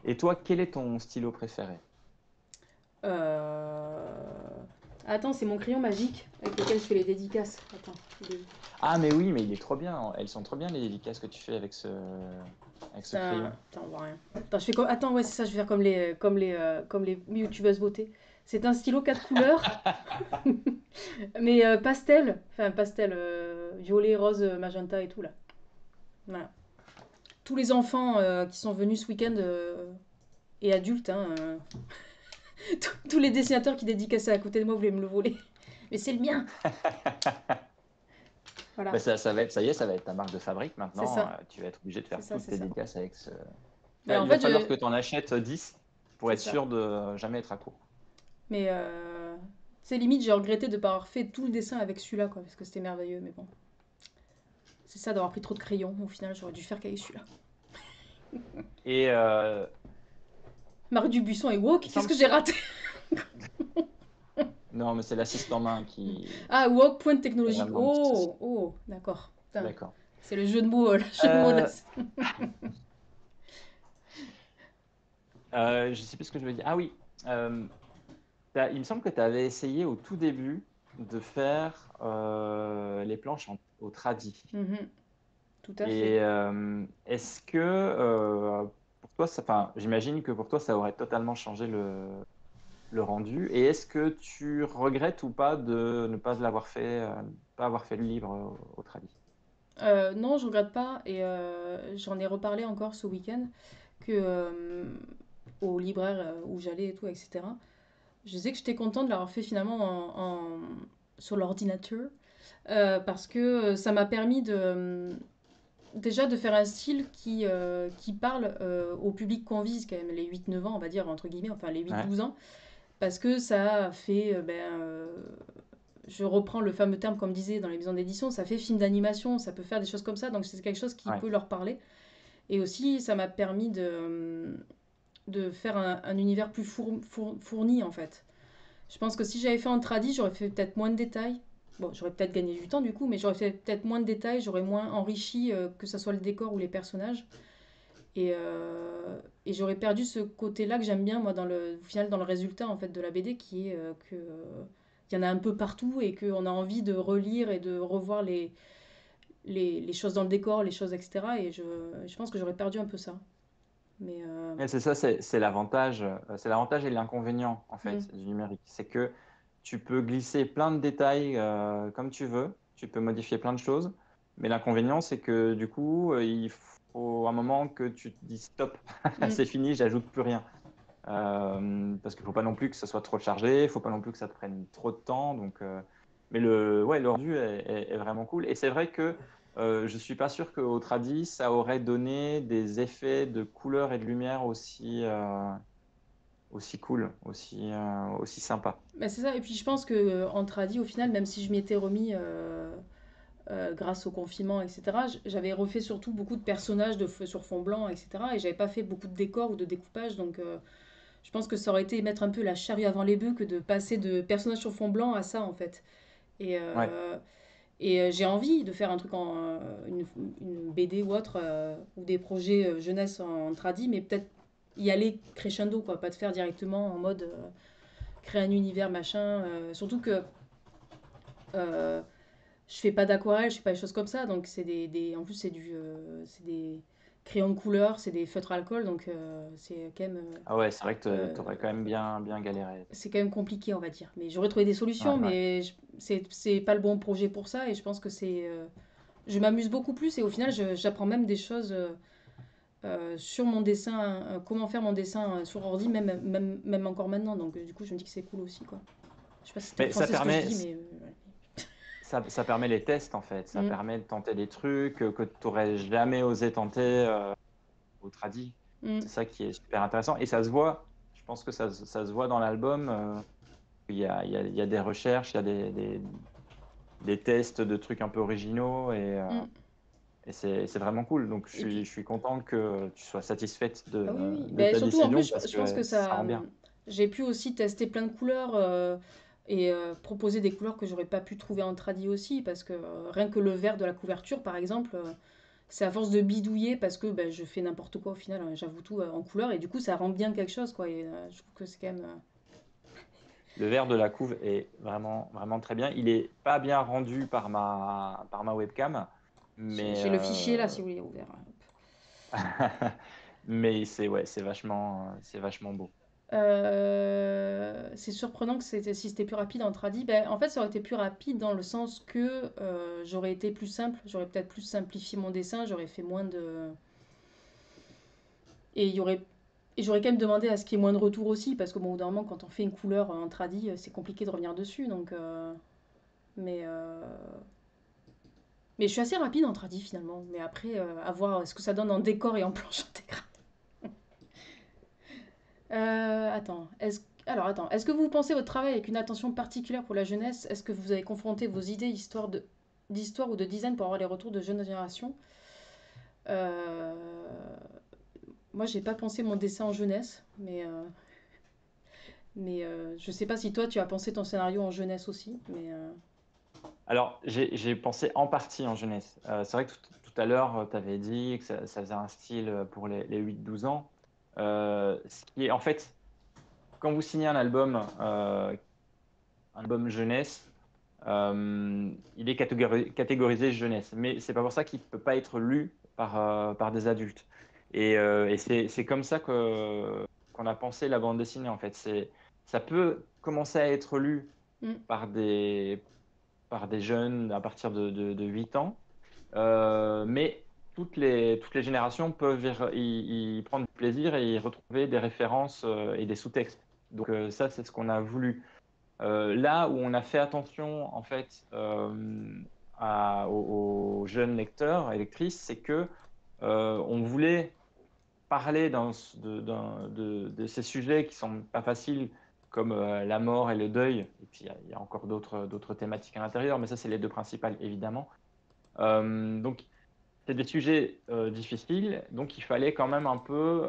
Et toi, quel est ton stylo préféré? Euh... Attends, c'est mon crayon magique avec lequel je fais les dédicaces. Attends, Ah, mais oui, mais il est trop bien. Elles sont trop bien, les dédicaces que tu fais avec ce c'est un... crayon. Attends, on voit rien. Attends, je fais comme... Attends, ouais, c'est ça, je vais faire comme les youtubeuses beauté. C'est un stylo 4 couleurs, mais pastel. Enfin, pastel, violet, rose, magenta et tout, là. Voilà. Tous les enfants qui sont venus ce week-end, et adultes, hein, tous les dessinateurs qui dédicaçaient à côté de moi voulaient me le voler. Mais c'est le mien. Ben, Voilà, ça y est, ça va être ta marque de fabrique c'est maintenant. ça. Tu vas être obligé de C'est faire ça, toutes c'est tes ça. dédicaces avec ce. Mais en Il va fait, falloir que tu en achètes 10 pour c'est être ça. sûr de jamais être à court. Mais c'est limite, j'ai regretté de ne pas avoir fait tout le dessin avec celui-là, quoi, parce que c'était merveilleux. Mais bon, c'est ça d'avoir pris trop de crayons. Au final, j'aurais dû faire qu'avec celui-là. Et Marie Dubuisson et Wok, il me qu'est-ce semble. que j'ai raté? Non, mais c'est l'assistant main qui Ah, Wok, pointe est technologique. vraiment un petit souci. Oh, oh, d'accord. Putain, D'accord. c'est le jeu de mots, le jeu de mots de la... Euh, je sais plus ce que je veux dire. Ah oui, euh, il me semble que tu avais essayé au tout début de faire les planches au tradi. Mhm, tout à fait. Et est-ce que pour toi, enfin, j'imagine que pour toi, ça aurait totalement changé le rendu. Et est-ce que tu regrettes ou pas de ne pas l'avoir fait, pas avoir fait le livre au tradi? Non, je regrette pas, et j'en ai reparlé encore ce week-end, que au libraire où j'allais et tout, etc. Je disais que j'étais contente de l'avoir fait finalement sur l'ordinateur, parce que ça m'a permis de, déjà de faire un style qui parle au public qu'on vise, quand même, les 8-9 ans, on va dire, entre guillemets, enfin les huit Ouais, douze ans, parce que ça fait, je reprends le fameux terme comme disait dans les maisons d'édition, ça fait film d'animation, ça peut faire des choses comme ça, donc c'est quelque chose qui ouais. peut leur parler. Et aussi, ça m'a permis de faire un univers plus fourni, en fait. Je pense que si j'avais fait en tradi, j'aurais fait peut-être moins de détails. Bon, j'aurais peut-être gagné du temps du coup, mais j'aurais fait peut-être moins de détails, j'aurais moins enrichi que ce soit le décor ou les personnages. Et j'aurais perdu ce côté-là que j'aime bien, moi, au final, dans le résultat en fait, de la BD, qui est qu'il y en a un peu partout et qu'on a envie de relire et de revoir les choses dans le décor, les choses, etc. Et je pense que j'aurais perdu un peu ça. Mais Et c'est ça, c'est l'avantage et l'inconvénient en fait mm, du numérique. C'est que tu peux glisser plein de détails comme tu veux, tu peux modifier plein de choses, mais l'inconvénient c'est que du coup, il faut un moment que tu te dis stop, mm, c'est fini, j'ajoute plus rien. Parce qu'il ne faut pas non plus que ça soit trop chargé, il ne faut pas non plus que ça te prenne trop de temps. Mais le rendu est vraiment cool. Et c'est vrai que je ne suis pas sûr qu'au tradi, ça aurait donné des effets de couleur et de lumière aussi cool, aussi sympa. bah, c'est ça. Et puis je pense que en tradi, au final, même si je m'y étais remis grâce au confinement, etc., j'avais refait surtout beaucoup de personnages sur fond blanc, etc. Et j'avais pas fait beaucoup de décors ou de découpage. Donc je pense que ça aurait été mettre un peu la charrue avant les bœufs que de passer de personnages sur fond blanc à ça, en fait. Et, Ouais, euh, et j'ai envie de faire un truc une BD ou autre, ou des projets jeunesse en tradi, mais peut-être y aller crescendo, quoi. Pas de faire directement en mode créer un univers, machin. Surtout que euh, je fais pas d'aquarelle, je fais pas des choses comme ça, donc en plus c'est des crayons de couleur, c'est des feutres alcool, donc c'est quand même ah ouais, c'est vrai que euh, tu aurais quand même bien galéré. c'est quand même compliqué, on va dire. Mais j'aurais trouvé des Ouais, solutions, ouais. mais c'est pas le bon projet pour ça, et je pense que je m'amuse beaucoup plus, et au final j'apprends même des choses sur mon dessin, comment faire mon dessin sur ordi, même encore maintenant, donc du coup je me dis que c'est cool aussi, quoi. Je sais pas si c'est très Mais français ce que je dis, mais ça permet les tests en fait. Ça ouais. permet de tenter des trucs que tu n'aurais jamais osé tenter au tradi. Mm, C'est ça qui est super intéressant. Et ça se voit, je pense que ça se voit dans l'album. Il y a des recherches, il y a des tests de trucs un peu originaux mm. et c'est vraiment cool. Donc Et puis, je suis content que tu sois satisfaite ah oui, oui. de Ben, ta surtout, en décision plus, parce je pense que que ça rend bien. j'ai pu aussi tester plein de couleurs et proposer des couleurs que j'aurais pas pu trouver en tradi aussi, parce que rien que le vert de la couverture, par exemple, c'est à force de bidouiller, parce que ben, je fais n'importe quoi au final, hein, j'avoue tout en couleur, et du coup, ça rend bien quelque chose, quoi. Et je trouve que c'est quand même. Le verre de la couve est vraiment très bien. Il est pas bien rendu par ma webcam, mais, J'ai le fichier là, si vous voulez, ouvert. mais c'est vachement beau. C'est surprenant que si c'était plus rapide en tradi. Ben, en fait, ça aurait été plus rapide dans le sens que j'aurais été plus simple, j'aurais peut-être plus simplifié mon dessin, j'aurais fait moins de. Et il y aurait. Et j'aurais quand même demandé à ce qu'il y ait moins de retours aussi, parce que bon, au bout d'un moment, quand on fait une couleur en tradi, c'est compliqué de revenir dessus. Donc, mais, euh, mais je suis assez rapide en tradi finalement. Mais après, à voir ce que ça donne en décor et en planche intégrale. Attends, est-ce que vous pensez votre travail avec une attention particulière pour la jeunesse? Est-ce que vous avez confronté vos idées d'histoire ou de design pour avoir les retours de jeunes générations? Euh, Moi, j'ai pas pensé mon dessin en jeunesse, mais je sais pas si toi tu as pensé ton scénario en jeunesse aussi, Alors, j'ai pensé en partie en jeunesse. C'est vrai que tout à l'heure, tu avais dit que ça faisait un style pour les 8-12 ans. Ce qui est, en fait, quand vous signez un album jeunesse, il est catégorisé jeunesse. Mais c'est pas pour ça qu'il ne peut pas être lu par des adultes. Et c'est comme ça qu'on a pensé la bande dessinée, en fait. Ça peut commencer à être lu mm, par par des jeunes à partir de 8 ans. Mais toutes les générations peuvent y prendre du plaisir et y retrouver des références et des sous-textes. Donc ça, c'est ce qu'on a voulu. Là où on a fait attention, en fait, aux jeunes lecteurs et lectrices, c'est que on voulait parler de ces sujets qui sont pas faciles, comme la mort et le deuil. Et puis il y a encore d'autres thématiques à l'intérieur, mais ça, c'est les deux principales, évidemment. Donc, c'est des sujets difficiles, donc il fallait quand même un peu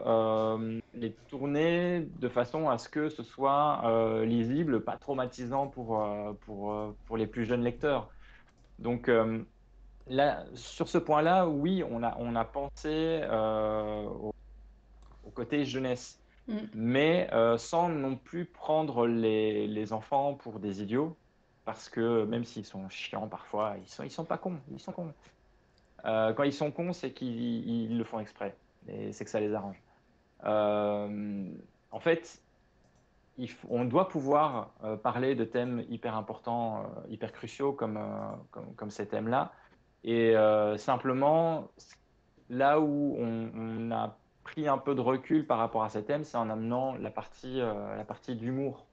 les tourner de façon à ce que ce soit lisible, pas traumatisant pour les plus jeunes lecteurs. Donc là, sur ce point-là, oui, on a pensé au côté jeunesse, Mm. mais sans non plus prendre les enfants pour des idiots, parce que même s'ils sont chiants parfois, ils sont pas cons, ils sont cons. Quand ils sont cons, c'est qu'ils le font exprès, et c'est que ça les arrange. En fait, on doit pouvoir parler de thèmes hyper importants, hyper cruciaux comme ces thèmes-là. Et simplement, là où on a pris un peu de recul par rapport à ces thèmes, c'est en amenant la partie d'humour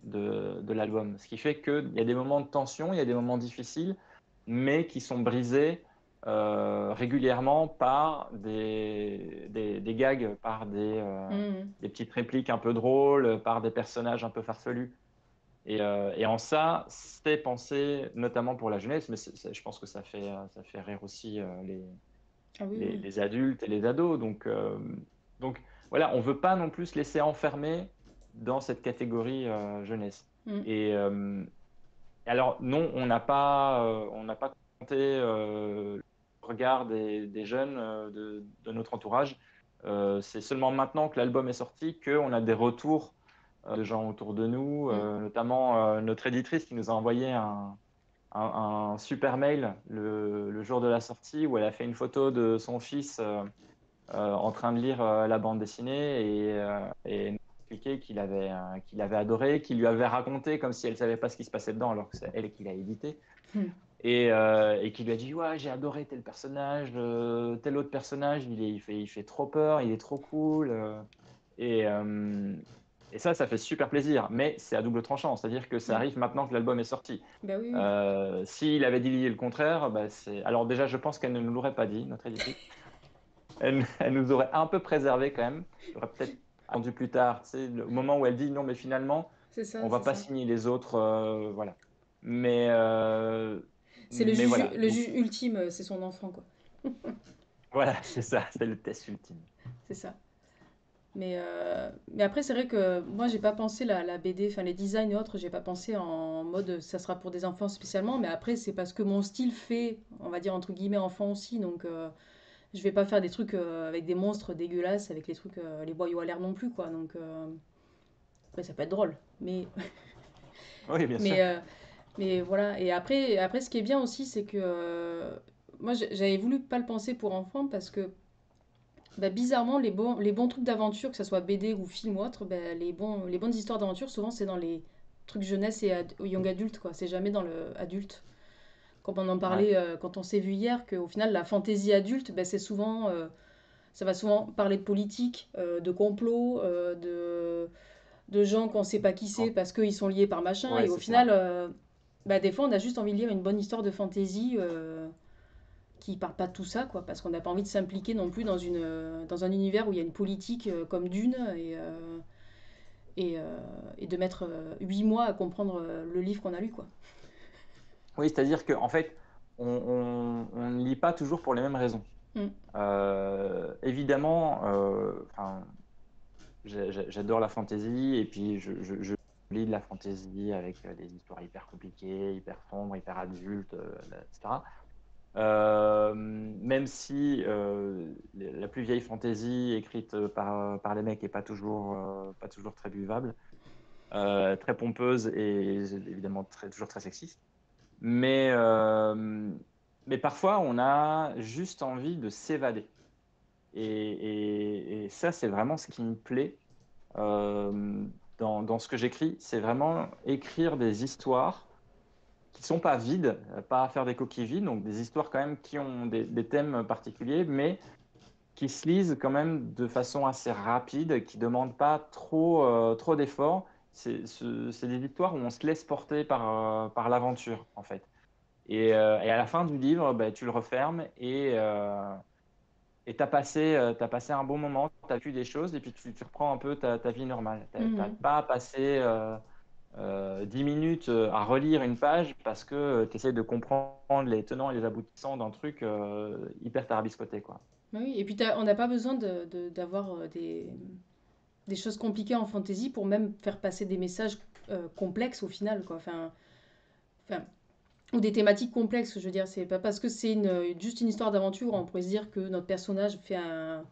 de l'album. Ce qui fait qu'il y a des moments de tension, il y a des moments difficiles, mais qui sont brisés régulièrement par des gags, par Mm. des petites répliques un peu drôles, par des personnages un peu farfelus. Et en ça, c'est pensé notamment pour la jeunesse, mais je pense que ça fait rire aussi Ah oui, les, oui. les adultes et les ados. Donc voilà, on ne veut pas non plus se laisser enfermer dans cette catégorie jeunesse. Mm. Et alors, non, on n'a pas compté le regard des jeunes de notre entourage. C'est seulement maintenant que l'album est sorti qu'on a des retours de gens autour de nous, Mm. notamment notre éditrice qui nous a envoyé un super mail le jour de la sortie où elle a fait une photo de son fils en train de lire la bande dessinée et nous a expliqué qu'il avait adoré, qu'il lui avait raconté comme si elle ne savait pas ce qui se passait dedans alors que c'est elle qui l'a édité. Mm. Et qui lui a dit ouais, j'ai adoré tel personnage, tel autre personnage, il fait trop peur, il est trop cool. Et, euh, et ça fait super plaisir, mais c'est à double tranchant, c'est-à-dire que ça Mm. arrive maintenant que l'album est sorti. Bah oui, oui. S'il avait dit le contraire, bah alors déjà, je pense qu'elle ne nous l'aurait pas dit, notre éditrice. Elle nous aurait un peu préservé quand même. Elle aurait peut-être attendu plus tard, tu sais, au moment où elle dit non, mais finalement, C'est on ça, va c'est pas ça. signer les autres, voilà. Mais, euh, C'est le mais juge, voilà. le Donc juge ultime, c'est son enfant, quoi. voilà, c'est ça, c'est le test ultime. C'est ça. Mais après, c'est vrai que moi, j'ai pas pensé la BD, enfin les designs et autres, j'ai pas pensé en mode ça sera pour des enfants spécialement. Mais après, c'est parce que mon style fait, on va dire entre guillemets, enfant aussi. Donc, je vais pas faire des trucs avec des monstres dégueulasses, avec les trucs, les boyaux à l'air non plus, quoi. Donc, après, ça peut être drôle. Oui, bien sûr. Mais, euh, mais voilà. Et après, ce qui est bien aussi, c'est que moi, j'avais voulu pas le penser pour enfants parce que bah, bizarrement, les bons trucs d'aventure, que ce soit BD ou film ou autre, bah, les bonnes histoires d'aventure, souvent, c'est dans les trucs jeunesse et young adulte, quoi. C'est jamais dans le adulte. Comme on en Ouais, parlait quand on s'est vu hier, qu'au final, la fantaisie adulte, bah, ça va souvent parler de politique, de complot, de gens qu'on sait pas qui c'est Quand- parce qu'ils sont liés par machin. ouais, Et au c'est final, ça. bah, des fois, on a juste envie de lire une bonne histoire de fantaisie qui parle pas de tout ça, quoi, parce qu'on n'a pas envie de s'impliquer non plus dans un univers où il y a une politique comme Dune et de mettre 8 mois à comprendre le livre qu'on a lu, quoi. Oui, c'est-à-dire qu'en fait, on ne lit pas toujours pour les mêmes raisons. Mm. Évidemment, enfin, j'adore la fantasy et puis je lis de la fantasy avec des histoires hyper compliquées, hyper sombres, hyper adultes, etc. Même si la plus vieille fantasy écrite par les mecs n'est pas toujours très buvable, très pompeuse et évidemment toujours très sexiste. Mais parfois, on a juste envie de s'évader. Et ça, c'est vraiment ce qui me plaît dans ce que j'écris. C'est vraiment écrire des histoires qui ne sont pas vides, pas faire des coquilles vides, donc des histoires quand même qui ont des thèmes particuliers, mais qui se lisent quand même de façon assez rapide, qui ne demandent pas trop d'efforts. C'est des histoires où on se laisse porter par l'aventure, en fait. Et à la fin du livre, bah, tu le refermes et tu as passé un bon moment, tu as vu des choses et puis tu reprends un peu ta vie normale. Tu n'as Mhm. pas passé 10 minutes à relire une page parce que tu essaies de comprendre les tenants et les aboutissants d'un truc hyper tarabiscoté, quoi. Oui, et puis on n'a pas besoin d'avoir des choses compliquées en fantasy pour même faire passer des messages complexes au final, quoi. Enfin, ou des thématiques complexes, je veux dire. C'est pas parce que c'est juste une histoire d'aventure, on pourrait se dire que notre personnage fait un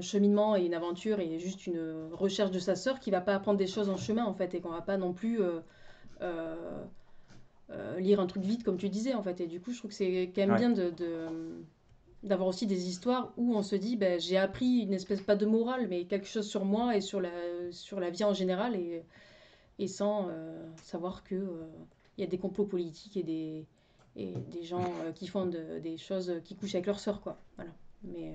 cheminement et une aventure et juste une recherche de sa sœur qui va pas apprendre des choses en chemin, en fait, et qu'on va pas non plus euh, lire un truc vite, comme tu disais, en fait. Et du coup, je trouve que c'est quand même Ouais. bien d'avoir aussi des histoires où on se dit, ben, j'ai appris une espèce, pas de morale, mais quelque chose sur moi et sur la vie en général, et sans savoir que il y a des complots politiques et des gens qui font des choses qui couchent avec leur sœur, quoi. Voilà. Mais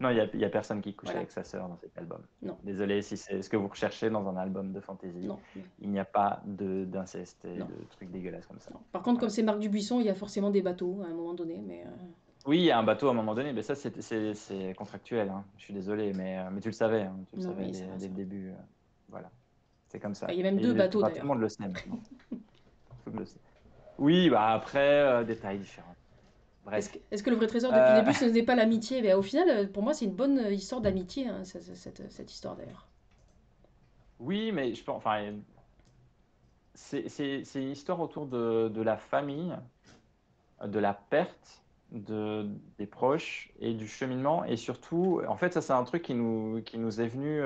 Non, il y a personne qui couche voilà, avec sa sœur dans cet album. non, Désolé si c'est ce que vous recherchez dans un album de fantasy. non, mais Il n'y a pas d'inceste et non, de trucs dégueulasses comme ça. non. Par contre, comme Voilà. c'est Marc Dubuisson, il y a forcément des bateaux à un moment donné, mais Oui, il y a un bateau à un moment donné, mais ça, c'est contractuel, hein. Je suis désolé, mais tu le savais, hein. Tu le non, savais oui, dès ça le va. début. Voilà, c'est comme Bah, ça. il y a même deux Et bateaux enfin, tout le d'ailleurs. monde le sait maintenant. Tout le monde le sait. Oui, bah après, détails différents. Bref. Est-ce que le vrai trésor depuis le Euh, début, ce n'est pas l'amitié? Ben, au final, pour moi, c'est une bonne histoire d'amitié, hein, cette histoire d'ailleurs. oui, mais je pense, enfin, c'est une histoire autour de la famille, de la perte des proches et du cheminement. Et surtout, en fait, ça, c'est un truc qui nous est venu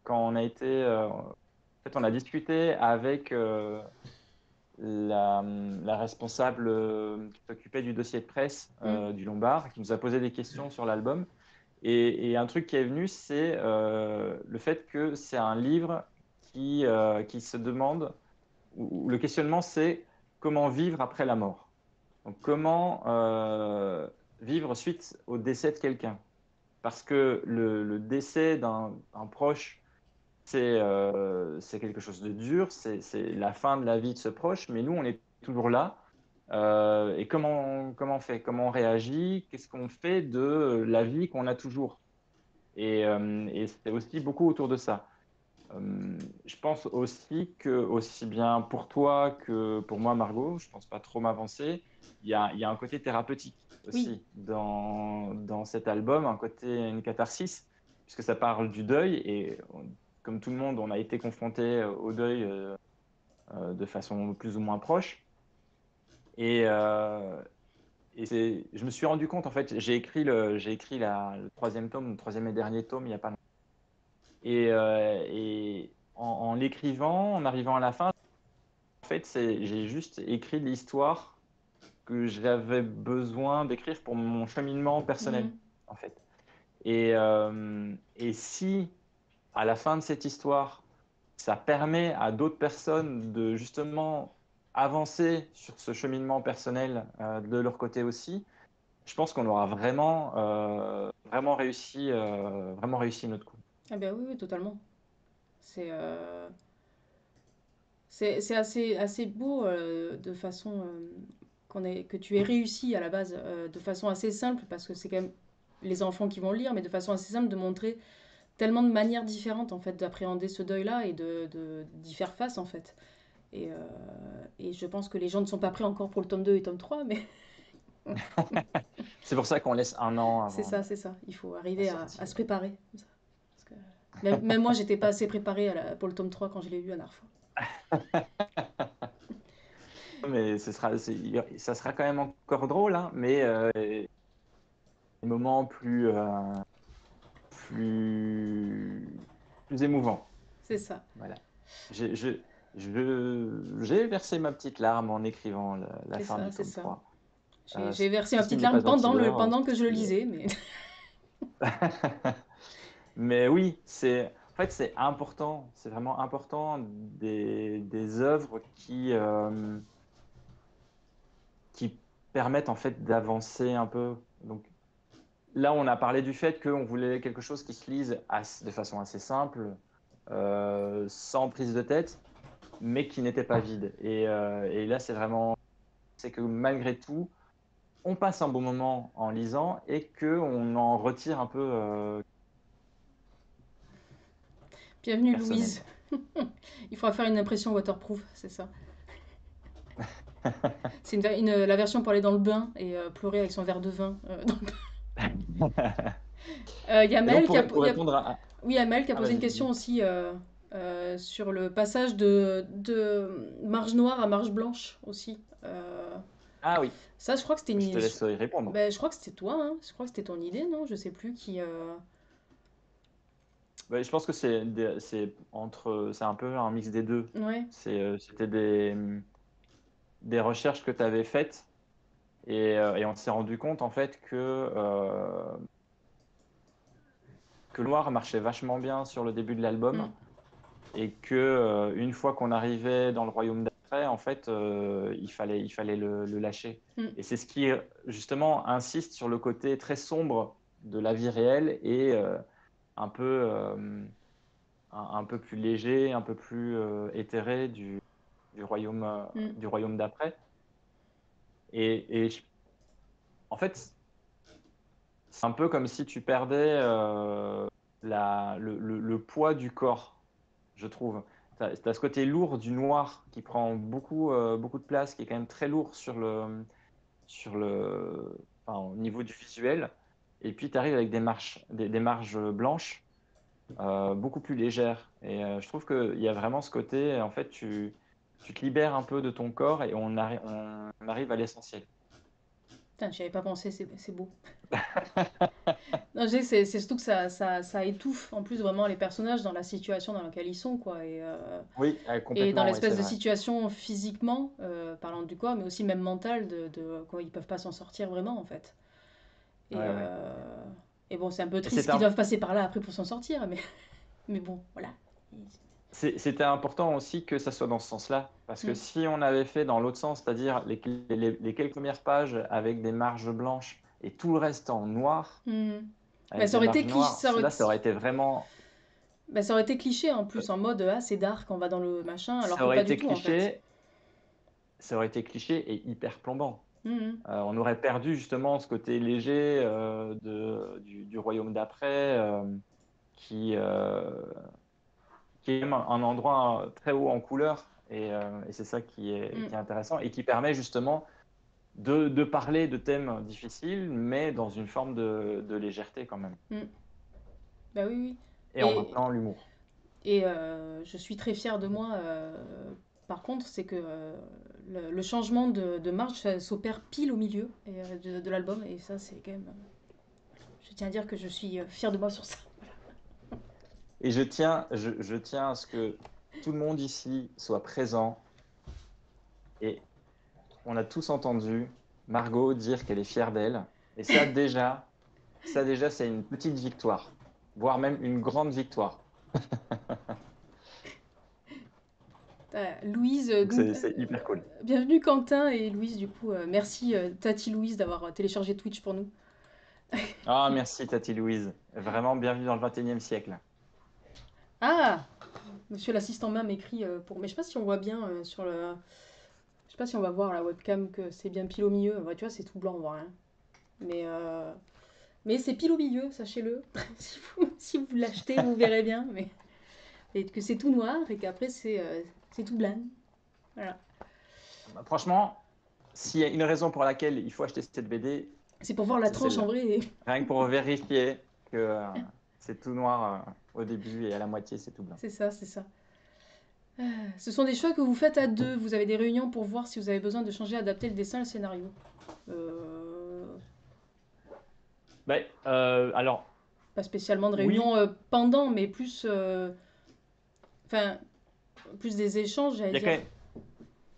quand on a été. En fait, on a discuté avec la responsable qui s'occupait du dossier de presse Hmm. du Lombard, qui nous a posé des questions sur l'album. Et un truc qui est venu, c'est le fait que c'est un livre qui se demande, où le questionnement, c'est comment vivre après la mort. Donc, comment vivre suite au décès de quelqu'un? Parce que le décès d'un proche, c'est quelque chose de dur, c'est la fin de la vie de ce proche, mais nous, on est toujours là. Et comment on fait? Comment on réagit? Qu'est-ce qu'on fait de la vie qu'on a toujours? Et c'est aussi beaucoup autour de ça. Je pense aussi que, aussi bien pour toi que pour moi, Margot, je ne pense pas trop m'avancer, il y a un côté thérapeutique Oui, aussi dans cet album, un côté, une catharsis, puisque ça parle du deuil. Et comme tout le monde, on a été confronté au deuil de façon plus ou moins proche. Et, je me suis rendu compte, en fait, j'ai écrit le troisième tome, le troisième et dernier tome, il n'y a pas longtemps. Et en l'écrivant, en arrivant à la fin, en fait, j'ai juste écrit l'histoire que j'avais besoin d'écrire pour mon cheminement personnel, mhm. en fait. Et si, à la fin de cette histoire, ça permet à d'autres personnes de justement avancer sur ce cheminement personnel de leur côté aussi, je pense qu'on aura vraiment réussi notre coup. Ah ben oui, oui, totalement. C'est c'est assez beau de façon que tu aies réussi à la base de façon assez simple parce que c'est quand même les enfants qui vont le lire, mais de façon assez simple de montrer tellement de manières différentes en fait d'appréhender ce deuil-là et d'y faire face en fait. Et, euh, et je pense que les gens ne sont pas prêts encore pour le tome 2 et tome 3 mais C'est pour ça qu'on laisse un an c'est avant ça, c'est ça. Il faut la arriver à sortie. se préparer. Parce que même moi, j'étais pas assez préparée pour le tome 3 quand je l'ai lu la dernière fois. Mais ça sera quand même encore drôle, hein, mais des moments plus, plus émouvants. C'est ça. Voilà. J'ai je- j'ai versé ma petite larme en écrivant la C'est fin ça, du c'est tome ça. 3. J'ai versé ma Ceci petite n'est larme pas un pendant que je le mais... lisais, mais mais oui, en fait, c'est important, c'est vraiment important des œuvres qui permettent en fait d'avancer un peu. Donc là, on a parlé du fait qu'on voulait quelque chose qui se lise de façon assez simple, sans prise de tête. mais qui n'était pas vide. Et là, c'est que malgré tout, on passe un bon moment en lisant et qu'on en retire un peu Bienvenue personnel. Louise. Il faudra faire une impression waterproof, c'est ça. C'est la version pour aller dans le bain et pleurer avec son verre de vin. Il y a Et donc, Mel qui a, pour répondre à... oui, il y a Mel qui a Ah, posé une vas-y, question dis-moi. aussi sur le passage de marge noire à marge blanche aussi. Ah oui, Ça, je crois que c'était je te une... laisse y répondre. Ben, je crois que c'était toi, hein. Je crois que c'était ton idée, non? Je sais plus qui... Ouais, je pense que c'est un peu un mix des deux. Ouais. C'était des recherches que tu avais faites et on s'est rendu compte en fait que le noir marchait vachement bien sur le début de l'album Mm. et que une fois qu'on arrivait dans le royaume d'après, en fait, il fallait le lâcher. Mm. Et c'est ce qui justement insiste sur le côté très sombre de la vie réelle et un peu un peu plus léger, un peu plus éthéré Mm. du royaume d'après. En fait, c'est un peu comme si tu perdais le poids du corps, je trouve. Tu as ce côté lourd du noir qui prend beaucoup de place, qui est quand même très lourd enfin, au niveau du visuel. Et puis tu arrives avec des marges blanches beaucoup plus légères. Et je trouve qu'il y a vraiment ce côté, en fait, tu te libères un peu de ton corps et on arrive à l'essentiel. Putain, j'y avais pas pensé, c'est beau. Non, c'est surtout que ça étouffe en plus vraiment les personnages dans la situation dans laquelle ils sont, quoi. Oui, Et dans complètement, oui, l'espèce c'est de vrai. situation physiquement, parlant du corps, mais aussi même mentale, de quoi ils peuvent pas s'en sortir vraiment, en fait. Et, Ouais, ouais. euh, et bon, c'est un peu Et triste qu'ils doivent passer par là après pour s'en sortir, mais bon, voilà. c'était important aussi que ça soit dans ce sens-là, parce que Mm. si on avait fait dans l'autre sens, c'est-à-dire les quelques premières pages avec des marges blanches et tout le reste en noir, Mm. Bah, avec des marges noires, là, ça aurait été vraiment, bah, ça aurait été cliché en plus, en mode ah, c'est dark, on va dans le machin, alors ça que aurait pas du été tout en fait. cliché, ça aurait été cliché et hyper plombant. Mm. On aurait perdu justement ce côté léger du royaume d'après, qui, euh, qui est même un endroit très haut en couleur. Et c'est ça qui est Mm. intéressant et qui permet justement de parler de thèmes difficiles, mais dans une forme de légèreté quand même, Mm. Bah oui, oui. et en Et, maintenant l'humour. je suis très fière de moi. Par contre, c'est que le changement de marche ça s'opère pile au milieu de l'album. Et ça, c'est quand même. Je tiens à dire que je suis fière de moi sur ça. Et je tiens à ce que tout le monde ici soit présent, et on a tous entendu Margot dire qu'elle est fière d'elle, et ça déjà, c'est une petite victoire, voire même une grande victoire. Louise, Donc c'est hyper cool. bienvenue Quentin et Louise, du coup, merci Tati Louise d'avoir téléchargé Twitch pour nous. Ah, merci Tati Louise, vraiment bienvenue dans le 21e siècle. Ah, monsieur l'assistant main m'écrit pour. Mais je sais pas si on voit bien sur le. Je sais pas si on va voir à la webcam que c'est bien pile au milieu. Ouais, tu vois, c'est tout blanc, on voit rien. Mais, euh, mais c'est pile au milieu, sachez-le. Si vous l'achetez, vous verrez bien. Mais et que c'est tout noir et qu'après c'est tout blanc. Voilà. Bah, franchement, s'il y a une raison pour laquelle il faut acheter cette BD, C'est pour voir la c'est tranche en celle-là. vrai. Rien que pour vérifier que c'est tout noir au début et à la moitié, c'est tout blanc. C'est ça, c'est ça. Ah, ce sont des choix que vous faites à deux. Vous avez des réunions pour voir si vous avez besoin de changer, adapter le dessin, le scénario. Euh, Ben, alors, Pas spécialement de réunions oui, pendant, mais plus, enfin, plus des échanges, j'allais il y a quand dire. même,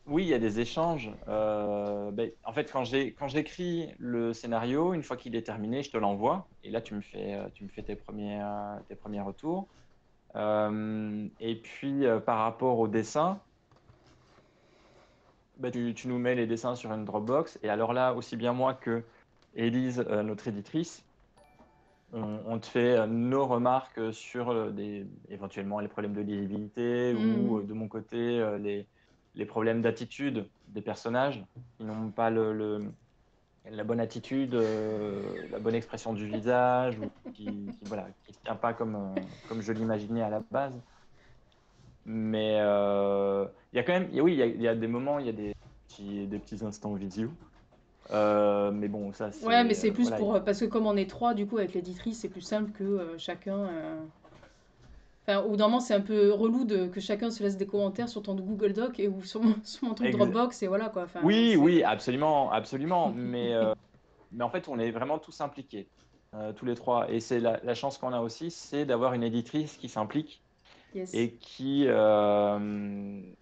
oui, il y a des échanges. En fait, quand j'écris le scénario, une fois qu'il est terminé, je te l'envoie. Et là, tu me fais tes premiers retours. Et puis, par rapport au dessin, ben, tu nous mets les dessins sur une Dropbox. Et alors là, aussi bien moi que Élise, notre éditrice, on te fait nos remarques sur éventuellement les problèmes de lisibilité ou Mhm. de mon côté les problèmes d'attitude des personnages qui n'ont pas la bonne attitude, la bonne expression du visage ou voilà, qui tient pas comme je l'imaginais à la base. Mais il y a quand même, oui, il y a des moments, il y a des petits instants visio. Mais bon, ça Ouais, mais c'est c'est plus voilà. pour. Parce que comme on est trois, du coup, avec l'éditrice, c'est plus simple que chacun. Enfin, au bout d'un moment, c'est un peu relou que chacun se laisse des commentaires sur ton Google Doc ou sur mon truc Ex- Dropbox, et voilà quoi. Enfin, Oui, oui, c'est. absolument, absolument. Mais en fait, on est vraiment tous impliqués, tous les trois. Et c'est la chance qu'on a aussi, c'est d'avoir une éditrice qui s'implique Yes. et qui nous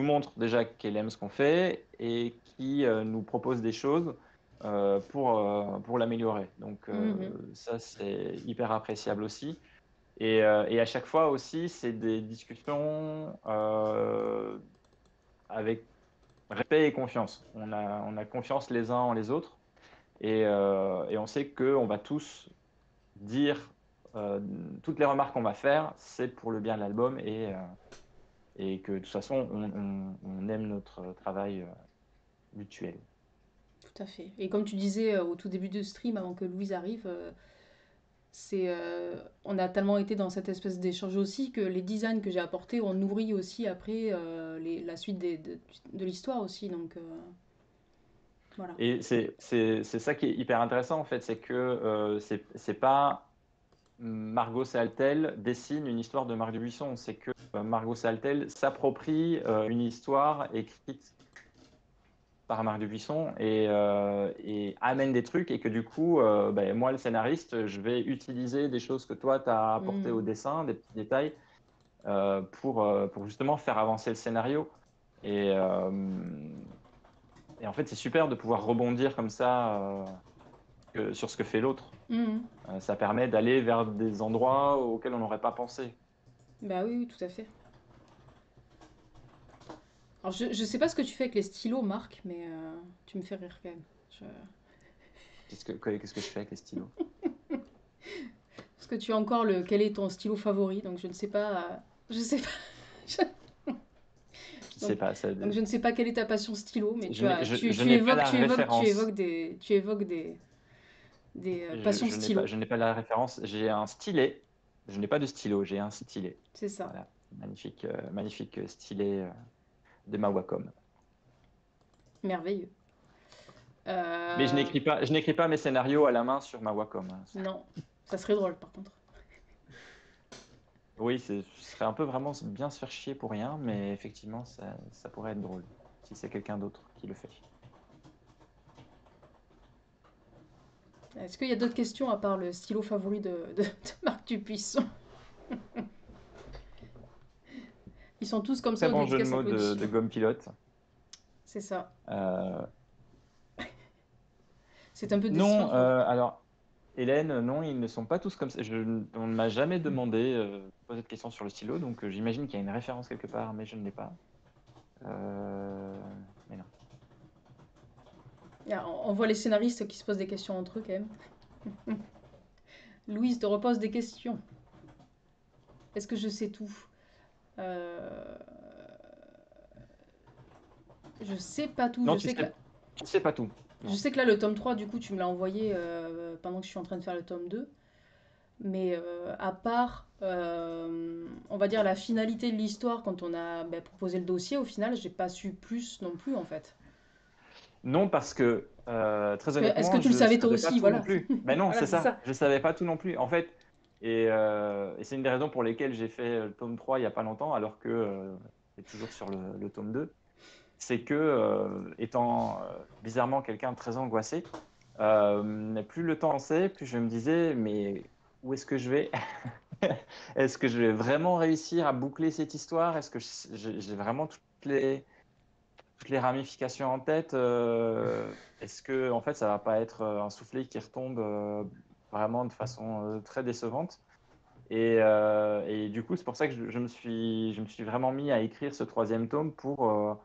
montre déjà qu'elle aime ce qu'on fait et qui nous propose des choses pour l'améliorer. Donc Mhm. ça, c'est hyper appréciable aussi. Et à chaque fois aussi, c'est des discussions avec respect et confiance. On a confiance les uns en les autres et on sait qu'on va tous dire toutes les remarques qu'on va faire, c'est pour le bien de l'album et que de toute façon, on aime notre travail mutuel. Tout à fait. Et comme tu disais au tout début de stream, avant que Louise arrive, on a tellement été dans cette espèce d'échange aussi que les designs que j'ai apportés ont nourri aussi après la suite de l'histoire aussi. Donc voilà. Et c'est ça qui est hyper intéressant en fait, c'est que c'est pas Margot Saltel dessine une histoire de Marc Dubuisson, c'est que Margot Saltel s'approprie une histoire écrite par Marc Dubuisson et amène des trucs et que du coup, ben, moi le scénariste, je vais utiliser des choses que toi tu as apportées au Mhm. dessin, des petits détails pour justement faire avancer le scénario. Et, et en fait, c'est super de pouvoir rebondir comme ça sur ce que fait l'autre. Mhm. Ça permet d'aller vers des endroits auxquels on n'aurait pas pensé. Bah oui, oui, tout à fait. Alors je sais pas ce que tu fais avec les stylos, Marc, mais tu me fais rire quand même. Je- Qu'est-ce que je fais avec les stylos? Parce que tu as encore le quel est ton stylo favori, donc je ne sais pas. Je sais pas. Je sais donc, pas. donc je ne sais pas quelle est ta passion stylo, mais Je n'ai pas la tu référence. évoques des passions stylo. Je n'ai pas la référence. J'ai un stylet. Je n'ai pas de stylo, j'ai un stylet. C'est ça. Voilà. Magnifique, magnifique stylet de ma Wacom. Merveilleux. Mais Euh, je n'écris pas mes scénarios à la main sur ma Wacom, hein. non, ça serait drôle par contre. Oui, ce serait un peu vraiment bien se faire chier pour rien, mais effectivement, ça pourrait être drôle si c'est quelqu'un d'autre qui le fait. Est-ce qu'il y a d'autres questions à part le stylo favori de Marc Dupuisson? Ils sont tous comme ça Très aux bon jeu de dédicaces mots applaudis. de gomme pilote. C'est ça. Euh, C'est un peu décevant. non, alors, Hélène, non, ils ne sont pas tous comme ça. On ne m'a jamais demandé de poser de questions sur le stylo, donc j'imagine qu'il y a une référence quelque part, mais je ne l'ai pas. Euh, mais non. Ah, on voit les scénaristes qui se posent des questions entre eux quand même. Louise te repose des questions. Est-ce que je sais tout? Euh, Je sais pas tout. Non, tu sais pas tout. Je Non. sais que là, le tome 3, du coup, tu me l'as envoyé pendant que je suis en train de faire le tome 2. Mais à part, on va dire, la finalité de l'histoire, quand on a proposé le dossier, au final, j'ai pas su plus non plus, en fait. Non, parce que très Est-ce que honnêtement, tu le je ne savais toi savais pas aussi? tout non Voilà. plus. Ben non, Voilà, c'est c'est ça. ça. Je ne savais pas tout non plus. En fait, et c'est une des raisons pour lesquelles j'ai fait le tome 3 il n'y a pas longtemps, alors que c'est toujours sur le tome 2. C'est que, étant bizarrement quelqu'un de très angoissé, mais plus le temps avançait, plus je me disais, mais où est-ce que je vais? Est-ce que je vais vraiment réussir à boucler cette histoire? Est-ce que j'ai vraiment toutes les ramifications en tête? Est-ce que en fait ça va pas être un soufflet qui retombe vraiment de façon très décevante? Et du coup, c'est pour ça que je me suis vraiment mis à écrire ce troisième tome pour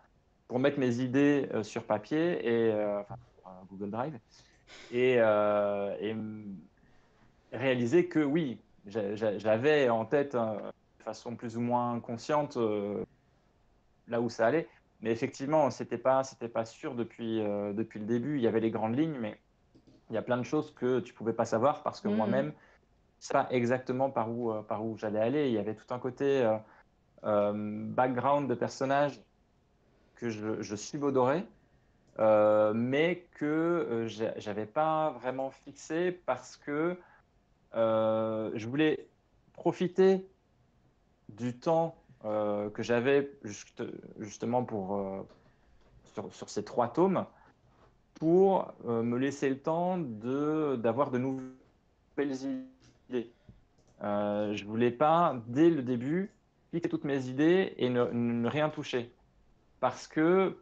mettre mes idées sur papier et enfin, Google Drive et réalisé que oui, j'avais en tête de façon plus ou moins consciente là où ça allait. Mais effectivement, c'était pas sûr depuis le début. Il y avait les grandes lignes, mais il y a plein de choses que tu pouvais pas savoir parce que Mhm. moi-même, c'est pas exactement par où j'allais aller. Il y avait tout un côté background de personnage que je subodorais, mais que j'avais pas vraiment fixé parce que je voulais profiter du temps que j'avais justement sur ces 3 tomes pour me laisser le temps d'avoir de nouvelles idées. Je voulais pas, dès le début, fixer toutes mes idées et ne rien toucher. Parce que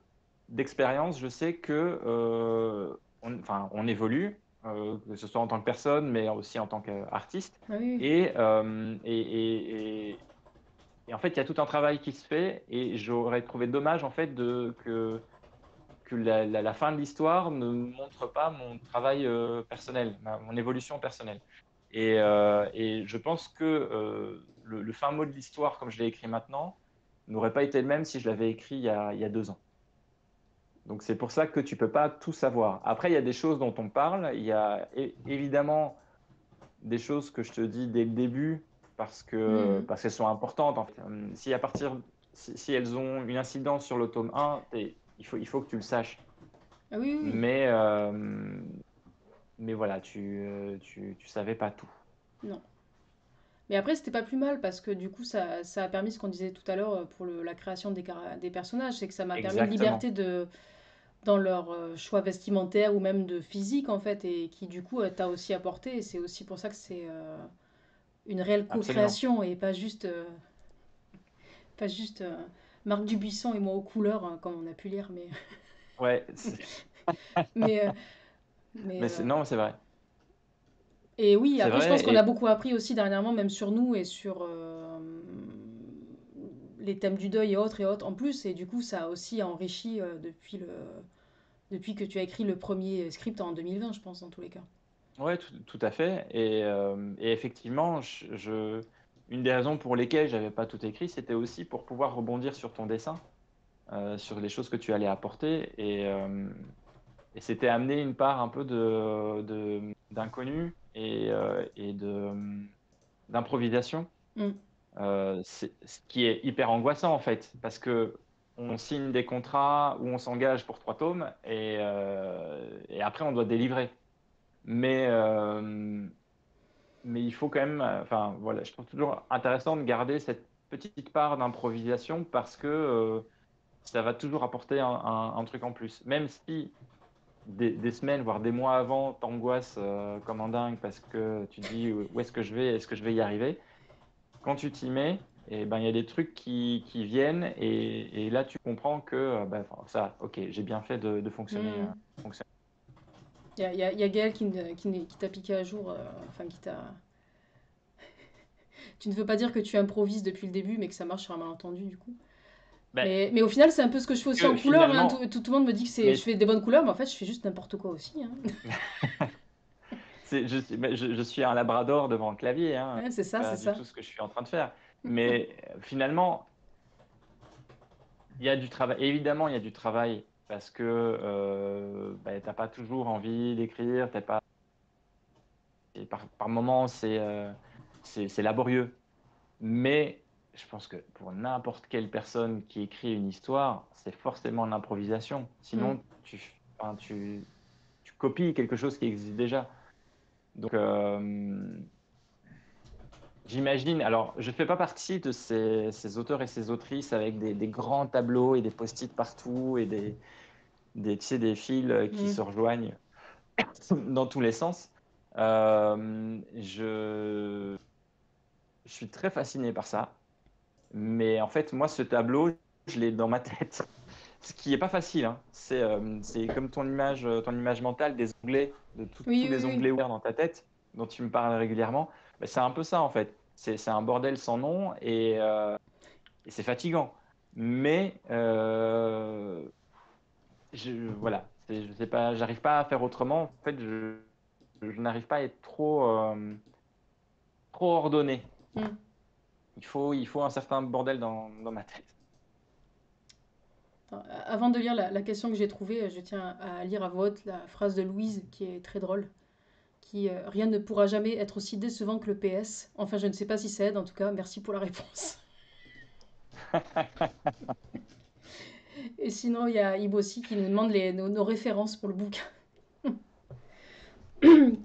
d'expérience, je sais que enfin, on évolue, que ce soit en tant que personne, mais aussi en tant qu'artiste. Ah oui, oui. Et en fait, il y a tout un travail qui se fait, et j'aurais trouvé dommage en fait que la fin de l'histoire ne montre pas mon travail personnel, mon évolution personnelle. Et je pense que le fin mot de l'histoire, comme je l'ai écrit maintenant, n'aurait pas été le même si je l'avais écrit il y a 2 ans. Donc c'est pour ça que tu peux pas tout savoir. Après, il y a des choses dont on parle. Il y a évidemment des choses que je te dis dès le début Mhm. parce qu'elles sont importantes. En fait. Si à partir si elles ont une incidence sur le tome 1, il faut que tu le saches. Ah oui, oui, oui. Mais mais voilà, tu savais pas tout. Non. Mais après, c'était pas plus mal parce que du coup, ça a permis ce qu'on disait tout à l'heure pour la création des personnages. C'est que ça m'a permis une Exactement. liberté dans leur choix vestimentaire ou même de physique en fait, et qui du coup t'a aussi apporté. Et c'est aussi pour ça que c'est une réelle Absolument. co-création et pas juste Marc Dubuisson et moi aux couleurs, comme on a pu lire. Ouais, Mais, euh, mais mais non, c'est vrai. et oui, C'est après, je pense vrai. qu'on a beaucoup appris aussi dernièrement, même sur nous et sur les thèmes du deuil et autres en plus. Et du coup, ça a aussi enrichi depuis que tu as écrit le premier script en 2020, je pense, dans tous les cas. Ouais, tout à fait. Et effectivement, une des raisons pour lesquelles j'avais pas tout écrit, c'était aussi pour pouvoir rebondir sur ton dessin, sur les choses que tu allais apporter. Et c'était amener une part un peu d'inconnu et d'improvisation, Mm. ce qui est hyper angoissant en fait, parce que on signe des contrats où on s'engage pour 3 tomes et après on doit délivrer. Mais, mais il faut quand même, enfin voilà, je trouve toujours intéressant de garder cette petite part d'improvisation parce que ça va toujours apporter un truc en plus. Même si des semaines, voire des mois avant, t'angoisses comme un dingue parce que tu te dis où est-ce que je vais, est-ce que je vais y arriver. Quand tu t'y mets, et ben, il y a des trucs qui viennent et là tu comprends que ben, enfin, ça, ok, j'ai bien fait de fonctionner. Mm. Fonctionner. Il y a Gaël qui t'a piqué à jour, enfin qui t'a. Tu ne veux pas dire que tu improvises depuis le début, mais que ça marche sur un malentendu du coup. Ben, Mais au final, c'est un peu ce que je fais aussi en que couleur, hein. finalement, Tout le monde me dit que je mais fais des bonnes couleurs, mais en fait, je fais juste n'importe quoi aussi, hein. je suis un labrador devant le clavier, hein. Ouais, c'est C'est ça, c'est pas du ça. tout ce que je suis en train de faire. Mais finalement, il y a du travail. Évidemment, il y a du travail parce que ben, t'as pas toujours envie d'écrire, t'as pas. Et par moments, c'est laborieux. Mais je pense que pour n'importe quelle personne qui écrit une histoire, c'est forcément l'improvisation. Mm. Sinon, enfin, tu copies quelque chose qui existe déjà. Donc, j'imagine, alors je ne fais pas partie de ces auteurs et ces autrices avec des grands tableaux et des post-it partout et tu sais, des fils qui Mm. se rejoignent dans tous les sens. Je suis très fasciné par ça. Mais en fait, moi, ce tableau, je l'ai dans ma tête. Ce qui n'est pas facile, hein. C'est comme ton image mentale des onglets, de tous Oui, les oui, oui. onglets ouverts dans ta tête, dont tu me parles régulièrement. Ben, c'est un peu ça, en fait. C'est un bordel sans nom et c'est fatigant. Mais voilà, je sais pas, j'arrive pas à faire autrement. En fait, je n'arrive pas à être trop. trop ordonné. Mm. Il faut un certain bordel dans ma tête. Avant de lire la question que j'ai trouvée, je tiens à lire à voix haute la phrase de Louise qui est très drôle, qui rien ne pourra jamais être aussi décevant que le PS. Enfin, je ne sais pas si ça aide, en tout cas, merci pour la réponse. Et sinon, il y a Ibossi qui nous demande nos références pour le bouquin. Une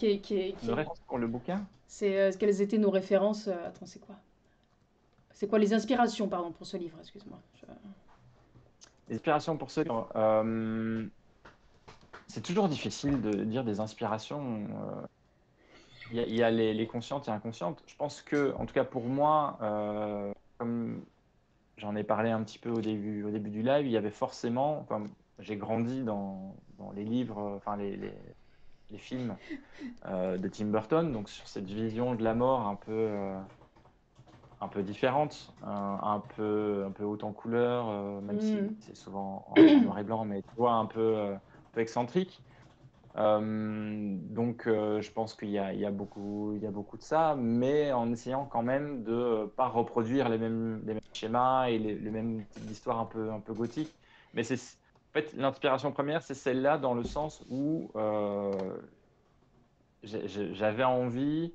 réponse pour le bouquin? C'est quelles étaient nos références attends, c'est quoi? C'est quoi les inspirations, pardon, pour ce livre, excuse-moi. L'inspiration pour ceux qui c'est toujours difficile de dire des inspirations. Il y a les conscientes et inconscientes. Je pense que, en tout cas pour moi, comme j'en ai parlé un petit peu au début du live, il y avait forcément, comme j'ai grandi dans les livres, enfin les films de Tim Burton, donc sur cette vision de la mort un peu différente, un peu haute en couleur, même si c'est souvent en noir et blanc, mais tu vois, un peu excentrique. Donc, je pense qu'il y a beaucoup de ça, mais en essayant quand même de pas reproduire les mêmes schémas et les mêmes types d'histoires un peu gothiques. Mais en fait, l'inspiration première, c'est celle-là dans le sens où j'avais envie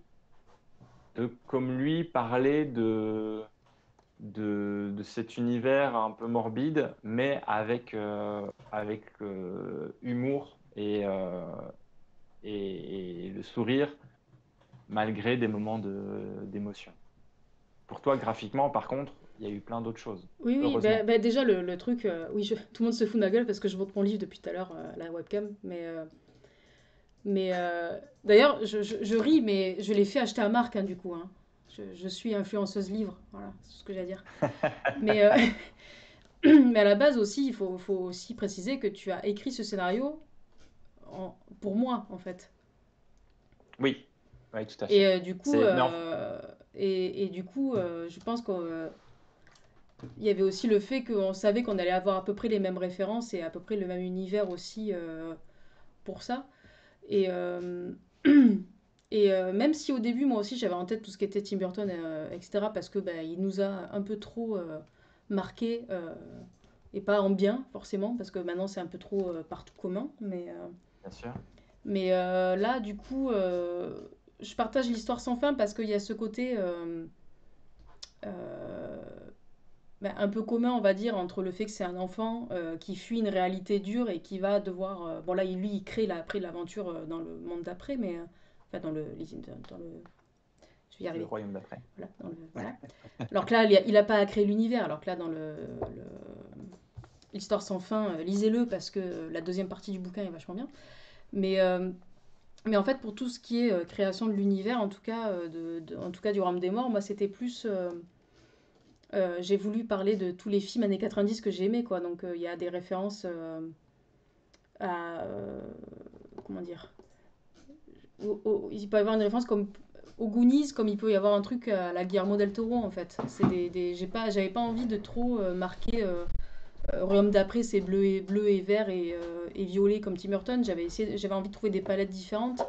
de, comme lui, parler de cet univers un peu morbide, mais avec humour et le sourire, malgré des moments d'émotion. Pour toi, graphiquement, par contre, il y a eu plein d'autres choses, Oui, oui, heureusement. déjà le truc, oui, tout le monde se fout de ma gueule parce que je montre mon livre depuis tout à l'heure à la webcam, mais d'ailleurs, je ris, mais je l'ai fait acheter à Marc, hein, du coup. Hein. Je suis influenceuse livre, voilà, c'est ce que j'ai à dire. Mais, mais à la base aussi, faut aussi préciser que tu as écrit ce scénario pour moi, en fait. Oui, oui, tout à Et fait. du coup, Non, je pense qu'il y avait aussi le fait qu'on savait qu'on allait avoir à peu près les mêmes références et à peu près le même univers aussi pour ça. Et, même si au début, moi aussi, j'avais en tête tout ce qui était Tim Burton, etc., parce que il nous a un peu trop marqué, et pas en bien, forcément, parce que maintenant c'est un peu trop partout commun. bien sûr. Mais là, du coup, je partage l'histoire sans fin parce qu'il y a ce côté euh, un peu commun, on va dire, entre le fait que c'est un enfant qui fuit une réalité dure et qui va devoir. Bon, là, lui, il crée après l'aventure dans le monde d'après, mais. Enfin, dans le. Je vais y Le arriver. royaume d'après. Voilà, voilà. Alors que là, il n'a pas à créer l'univers. Alors que là, dans l'histoire sans fin, lisez-le parce que la deuxième partie du bouquin est vachement bien. Mais, mais en fait, pour tout ce qui est création de l'univers, en tout cas, en tout cas du Royaume des Morts, moi, c'était plus. J'ai voulu parler de tous les films années 90 que j'ai aimés, quoi. Donc, il y a des références à. Comment dire il peut y avoir une référence comme aux Goonies, comme il peut y avoir un truc à la Guillermo del Toro, en fait. J'avais pas envie de trop marquer. Royaume d'après, c'est bleu et vert et violet comme Tim Burton. J'avais envie de trouver des palettes différentes.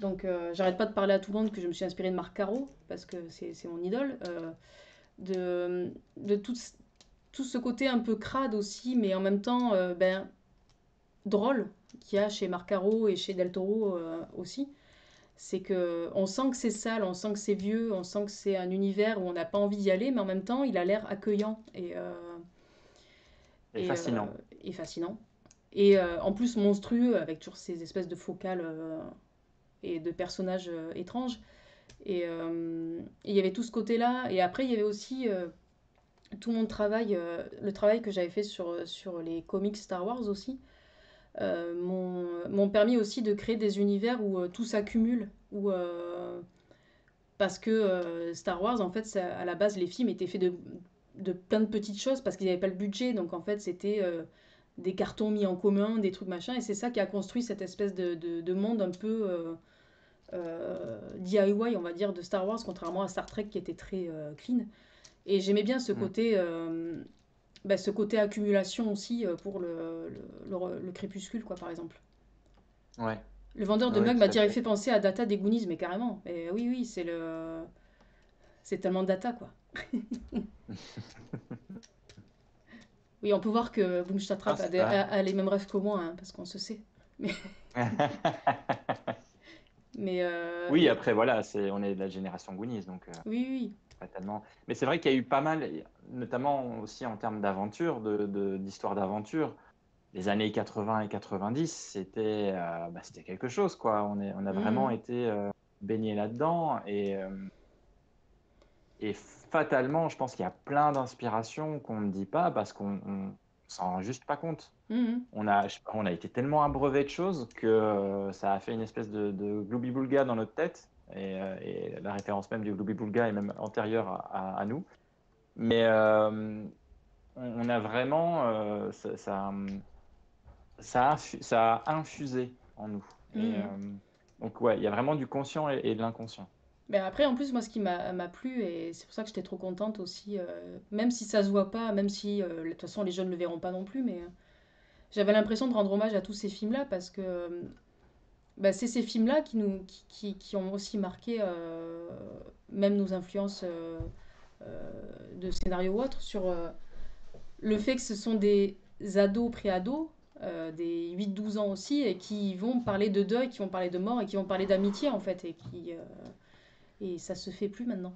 Donc, j'arrête pas de parler à tout le monde que je me suis inspirée de Marc Caro, parce que c'est mon idole. De tout ce côté un peu crade aussi, mais en même temps drôle qu'il y a chez Marc Caro et chez Del Toro aussi. C'est que on sent que c'est sale, on sent que c'est vieux, on sent que c'est un univers où on n'a pas envie d'y aller, mais en même temps, il a l'air accueillant Et fascinant. et fascinant. Et en plus monstrueux, avec toujours ces espèces de focales et de personnages étranges. Et il y avait tout ce côté-là. Et après, il y avait aussi tout mon travail, le travail que j'avais fait sur les comics Star Wars aussi, m'ont permis aussi de créer des univers où tout s'accumule. Parce que Star Wars, en fait, à la base, les films étaient faits de plein de petites choses parce qu'ils n'avaient pas le budget. Donc, en fait, c'était des cartons mis en commun, des trucs machin. Et c'est ça qui a construit cette espèce de monde un peu DIY, on va dire, de Star Wars, contrairement à Star Trek qui était très clean. Et j'aimais bien ce côté accumulation aussi pour le crépuscule, quoi, par exemple. Ouais. Le vendeur de Oui, mugs m'a tout à direct fait. fait penser à Data des Goonies, mais carrément. Et oui, oui, c'est tellement Data, quoi. Oui, on peut voir que Ah, Boomstattrap c'est vrai. a les mêmes rêves que moi, hein, parce qu'on se sait. Mais, Oui, après, voilà, on est de la génération Goonies, donc oui, oui. pas tellement. Mais c'est vrai qu'il y a eu pas mal, notamment aussi en termes d'aventure, d'histoire d'aventure. Les années 80 et 90, c'était quelque chose, quoi. On a vraiment Mhm. été baigné là-dedans. Et fatalement, je pense qu'il y a plein d'inspirations qu'on ne dit pas parce qu'on s'en rend juste pas compte. Mhm. Je sais pas, on a été tellement abreuvé de choses que ça a fait une espèce de gloubi-boulga dans notre tête. Et la référence même du gloubi-boulga est même antérieure à nous. Mais on a vraiment, ça a infusé en nous. Mhm. Donc ouais, il y a vraiment du conscient et de l'inconscient. Ben après, en plus, moi, ce qui m'a plu, et c'est pour ça que j'étais trop contente aussi, même si ça se voit pas, même si, de toute façon, les jeunes ne le verront pas non plus, mais j'avais l'impression de rendre hommage à tous ces films-là, parce que bah, c'est ces films-là qui ont aussi marqué même nos influences de scénario ou autres, sur le fait que ce sont des ados, pré-ados, des 8-12 ans aussi, et qui vont parler de deuil, qui vont parler de mort, et qui vont parler d'amitié, en fait, et ça se fait plus maintenant.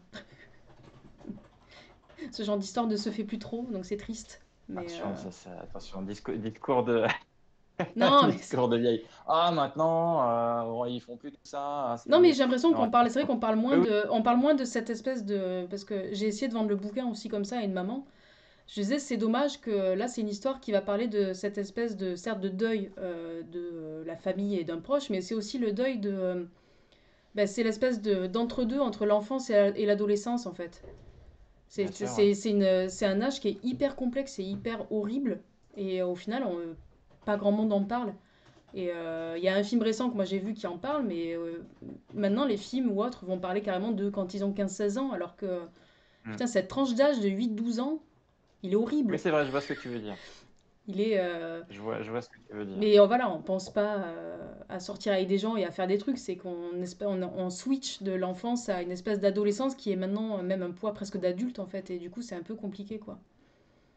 Ce genre d'histoire ne se fait plus trop, donc c'est triste. Mais Attention, attention, discours de, non, mais discours de vieille. Ah, maintenant, ils font plus tout ça. Ah, c'est non, mais vieux. j'ai l'impression Non, qu'on parle. C'est vrai qu'on parle moins oui, oui. de, on parle moins de cette espèce de, parce que j'ai essayé de vendre le bouquin aussi comme ça à une maman. Je disais c'est dommage que là c'est une histoire qui va parler de cette espèce de certes de deuil de la famille et d'un proche, mais c'est aussi le deuil de, ben, c'est l'espèce de d'entre-deux entre l'enfance et l'adolescence en fait. Bien sûr, ouais. C'est un âge qui est hyper complexe et hyper horrible. Et au final, pas grand monde en parle. Et il y a un film récent que moi j'ai vu qui en parle, mais maintenant les films ou autres vont parler carrément de quand ils ont 15-16 ans, alors que Mm. putain, cette tranche d'âge de 8-12 ans, il est Oui, horrible. c'est vrai, je vois ce que tu veux dire. Il est. Je vois ce que tu veux dire. Mais voilà, on pense pas à sortir avec des gens et à faire des trucs, c'est on switch de l'enfance à une espèce d'adolescence qui est maintenant même un poids presque d'adulte en fait, et du coup c'est un peu compliqué quoi.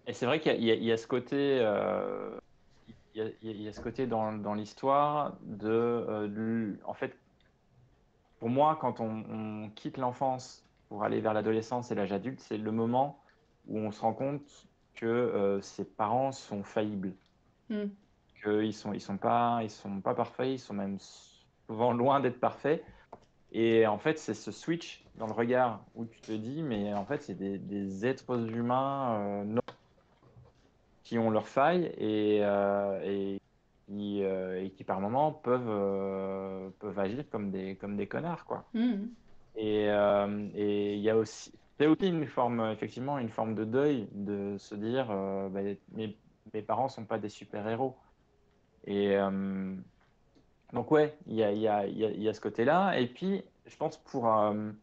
Et c'est vrai qu'il y a ce côté, il y a ce côté dans l'histoire en fait, pour moi, quand on quitte l'enfance pour aller vers l'adolescence et l'âge adulte, c'est le moment où on se rend compte que ses parents sont faillibles, Hmm. ils sont pas parfaits, ils sont même souvent loin d'être parfaits. Et en fait, c'est ce switch dans le regard où tu te dis, mais en fait, c'est des êtres humains qui ont leurs failles et qui par moments peuvent agir comme des connards, quoi. Hmm. Et il y a aussi, c'est aussi une forme, effectivement, une forme de deuil de se dire, bah, mes parents sont pas des super-héros. Et donc, ouais, il y a ce côté-là. Et puis, je pense pour un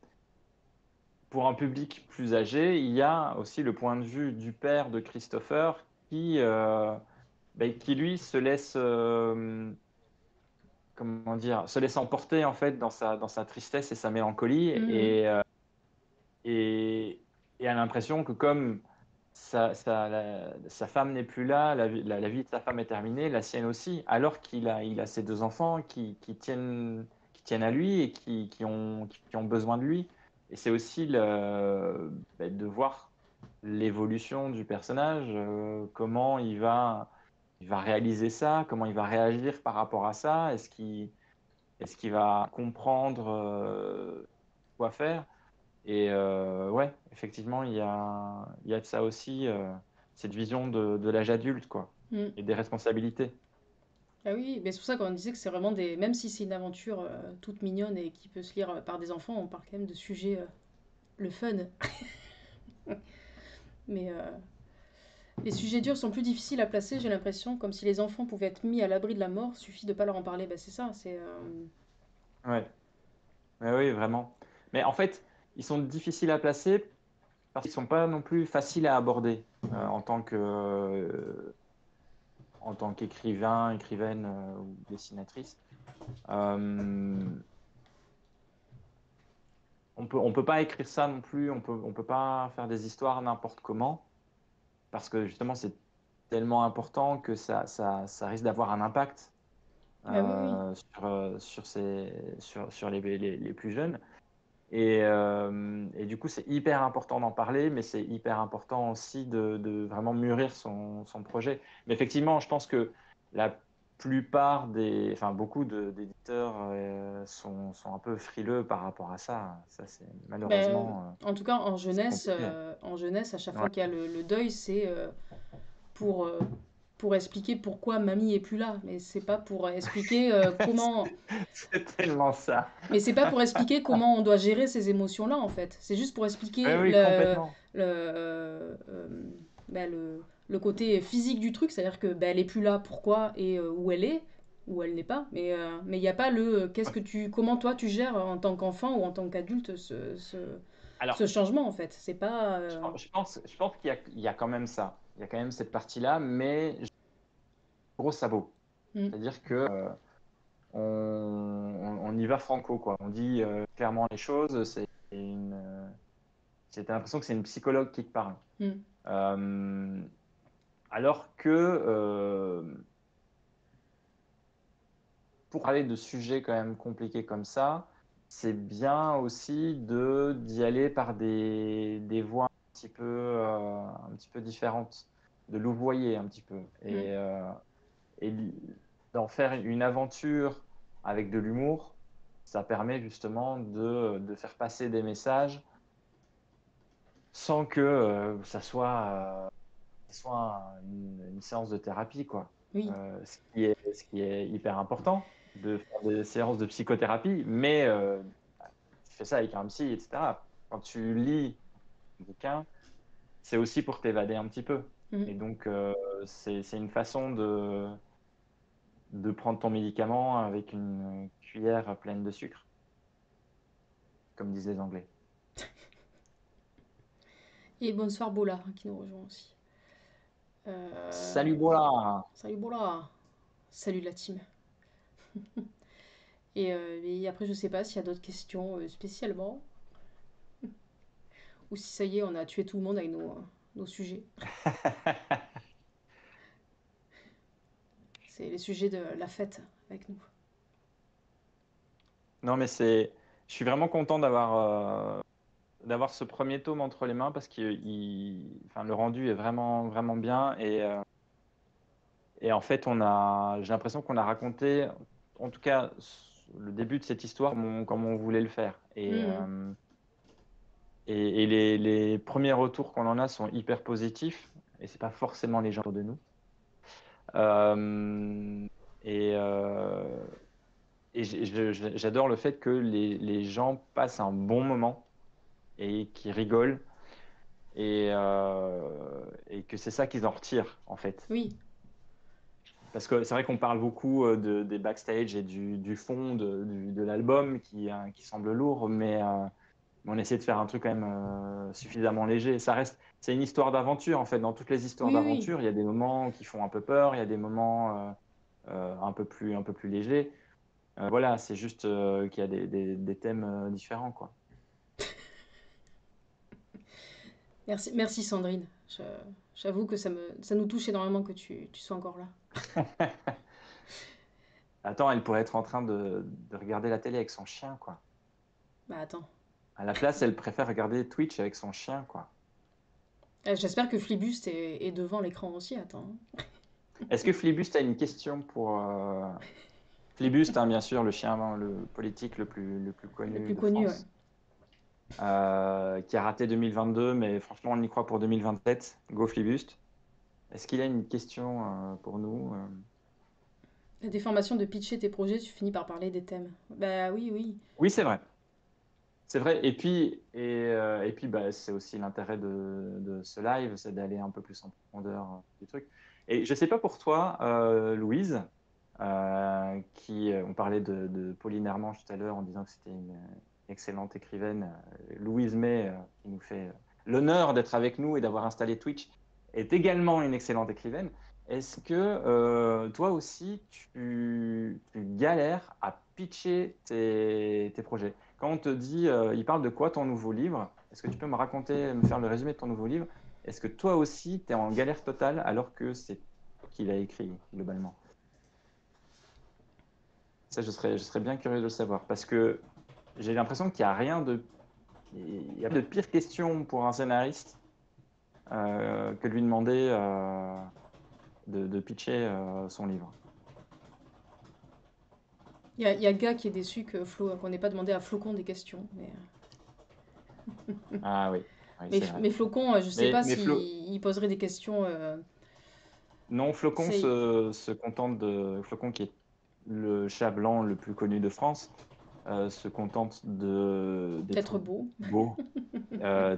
public plus âgé, il y a aussi le point de vue du père de Christopher qui lui se laisse, comment dire, se laisse emporter en fait dans sa tristesse et sa mélancolie Hmm. et, et a l'impression que comme sa femme n'est plus là, la vie de sa femme est terminée, la sienne aussi, alors il a ses deux enfants qui tiennent à lui et qui ont besoin de lui. Et c'est aussi de voir l'évolution du personnage, comment il va réaliser ça, comment il va réagir par rapport à ça, est-ce qu'il va comprendre quoi faire. Et ouais, effectivement, il y a de ça aussi, cette vision de l'âge adulte, quoi, Hmm. et des responsabilités. Ah oui, mais c'est pour ça qu'on disait que c'est vraiment des. Même si c'est une aventure toute mignonne et qui peut se lire par des enfants, on parle quand même de sujets le fun. Mais les sujets durs sont plus difficiles à placer, j'ai l'impression, comme si les enfants pouvaient être mis à l'abri de la mort, suffit de pas leur en parler. Bah, c'est ça, c'est. Ouais, ouais, oui, vraiment. Mais en fait, ils sont difficiles à placer parce qu'ils sont pas non plus faciles à aborder en tant qu'écrivain, écrivaine ou dessinatrice. Euh, on peut pas écrire ça non plus, on peut pas faire des histoires n'importe comment, parce que justement, c'est tellement important que ça risque d'avoir un impact Ah oui, oui. sur les plus jeunes. Et du coup, c'est hyper important d'en parler, mais c'est hyper important aussi de vraiment mûrir son projet. Mais effectivement, je pense que la plupart enfin beaucoup d'éditeurs sont un peu frileux par rapport à ça. Ça, c'est Ben, malheureusement, en tout cas, c'est compliqué. en jeunesse, à chaque Ouais. fois qu'il y a le deuil, c'est pour, euh, pour expliquer pourquoi mamie est plus là. Mais c'est pas pour expliquer comment. C'est tellement ça. Mais c'est pas pour expliquer comment on doit gérer ces émotions-là, en fait. C'est juste pour Oui, expliquer oui, complètement. ben, le côté physique du truc, c'est-à-dire que ben, elle est plus là, pourquoi et où elle est, où elle n'est pas. Mais il n'y a pas comment toi tu gères en tant qu'enfant ou en tant qu'adulte Alors, ce changement, en fait. C'est pas. je pense il y a quand même ça. Il y a quand même cette partie-là, mais gros sabot. Hmm. C'est-à-dire que on y va franco, quoi. On dit clairement les choses. J'ai l'impression que c'est une psychologue qui te parle. Hmm. Euh, alors que pour parler de sujets quand même compliqués comme ça, c'est bien aussi d'y aller par des voies un petit peu différentes, de louvoyer un petit peu Hmm. et d'en faire une aventure avec de l'humour. Ça permet justement de faire passer des messages sans que ça soit une séance de thérapie, quoi. Oui. Ce qui est hyper important, de faire des séances de psychothérapie, mais tu fais ça avec un psy, etc. Quand tu lis un bouquin, c'est aussi pour t'évader un petit peu. Hmm. Et donc, c'est une façon de prendre ton médicament avec une cuillère pleine de sucre, comme disent les Anglais. Et bonsoir Bola, hein, qui nous rejoint aussi. Salut, Euh, voilà! Salut Bola. Salut la team. Et après, je sais pas s'il y a d'autres questions spécialement, ou si ça y est, on a tué tout le monde avec nos sujets. C'est les sujets de la fête avec nous. Non, mais je suis vraiment content d'avoir ce premier tome entre les mains parce que enfin, le rendu est vraiment, vraiment bien. Et en fait, j'ai l'impression qu'on a raconté, en tout cas, le début de cette histoire comme on voulait le faire. Mhm. Et les premiers retours qu'on en a sont hyper positifs. Et c'est pas forcément les gens autour de nous. Euh, et euh, J'adore le fait que les gens passent un bon moment et qu'ils rigolent et que c'est ça qu'ils en retirent en fait. Oui, Parce que c'est vrai qu'on parle beaucoup des backstage et du fond de l'album qui semble lourd, mais on essaie de faire un truc quand même suffisamment léger. C'est une histoire d'aventure en fait. Dans toutes les histoires oui, oui. d'aventure, il y a des moments qui font un peu peur, il y a des moments un peu plus légers. Voilà, c'est juste qu'il y a des thèmes différents, quoi. Merci, merci Sandrine. J'avoue que ça nous touche énormément que tu sois encore là. Attends, elle pourrait être en train de regarder la télé avec son chien, quoi. Bah attends. À la place, elle préfère regarder Twitch avec son chien, quoi. J'espère que Flibust est devant l'écran aussi, attends. Est-ce que Flibust a une question pour Flibust, hein, bien sûr, le chien le politique le plus Le connu plus de connu, ouais. France, qui a raté 2022, mais franchement, on y croit pour 2027. Go Flibust. Est-ce qu'il a une question pour nous La déformation de pitcher tes projets, tu finis par parler des thèmes. Bah oui, oui. Oui, c'est vrai. C'est vrai. Et puis bah, c'est aussi l'intérêt de ce live, c'est d'aller un peu plus en profondeur du truc. Et je ne sais pas pour toi, Louise, on parlait de Pauline Hermange tout à l'heure en disant que c'était une excellente écrivaine. Louise May, qui nous fait l'honneur d'être avec nous et d'avoir installé Twitch, est également une excellente écrivaine. est-ce que toi aussi, tu galères à pitcher tes projets? Quand on te dit, il parle de quoi ton nouveau livre? Est-ce que tu peux me raconter, me faire le résumé de ton nouveau livre? Est-ce que toi aussi, tu es en galère totale alors que c'est toi qui l'as écrit globalement? Ça, je serais bien curieux de le savoir parce que j'ai l'impression qu'il n'y a rien de, il y a pas de pire question pour un scénariste que de lui demander de pitcher son livre. Il y a Gars qui est déçu qu'on n'ait pas demandé à Flocon des questions. Ah oui, oui, Mais, c'est vrai. mais Flocon, je sais pas Mais s'il poserait des questions. non, Flocon C'est se contente de. Flocon, qui est le chat blanc le plus connu de France, se contente d'être d'être beau. beau,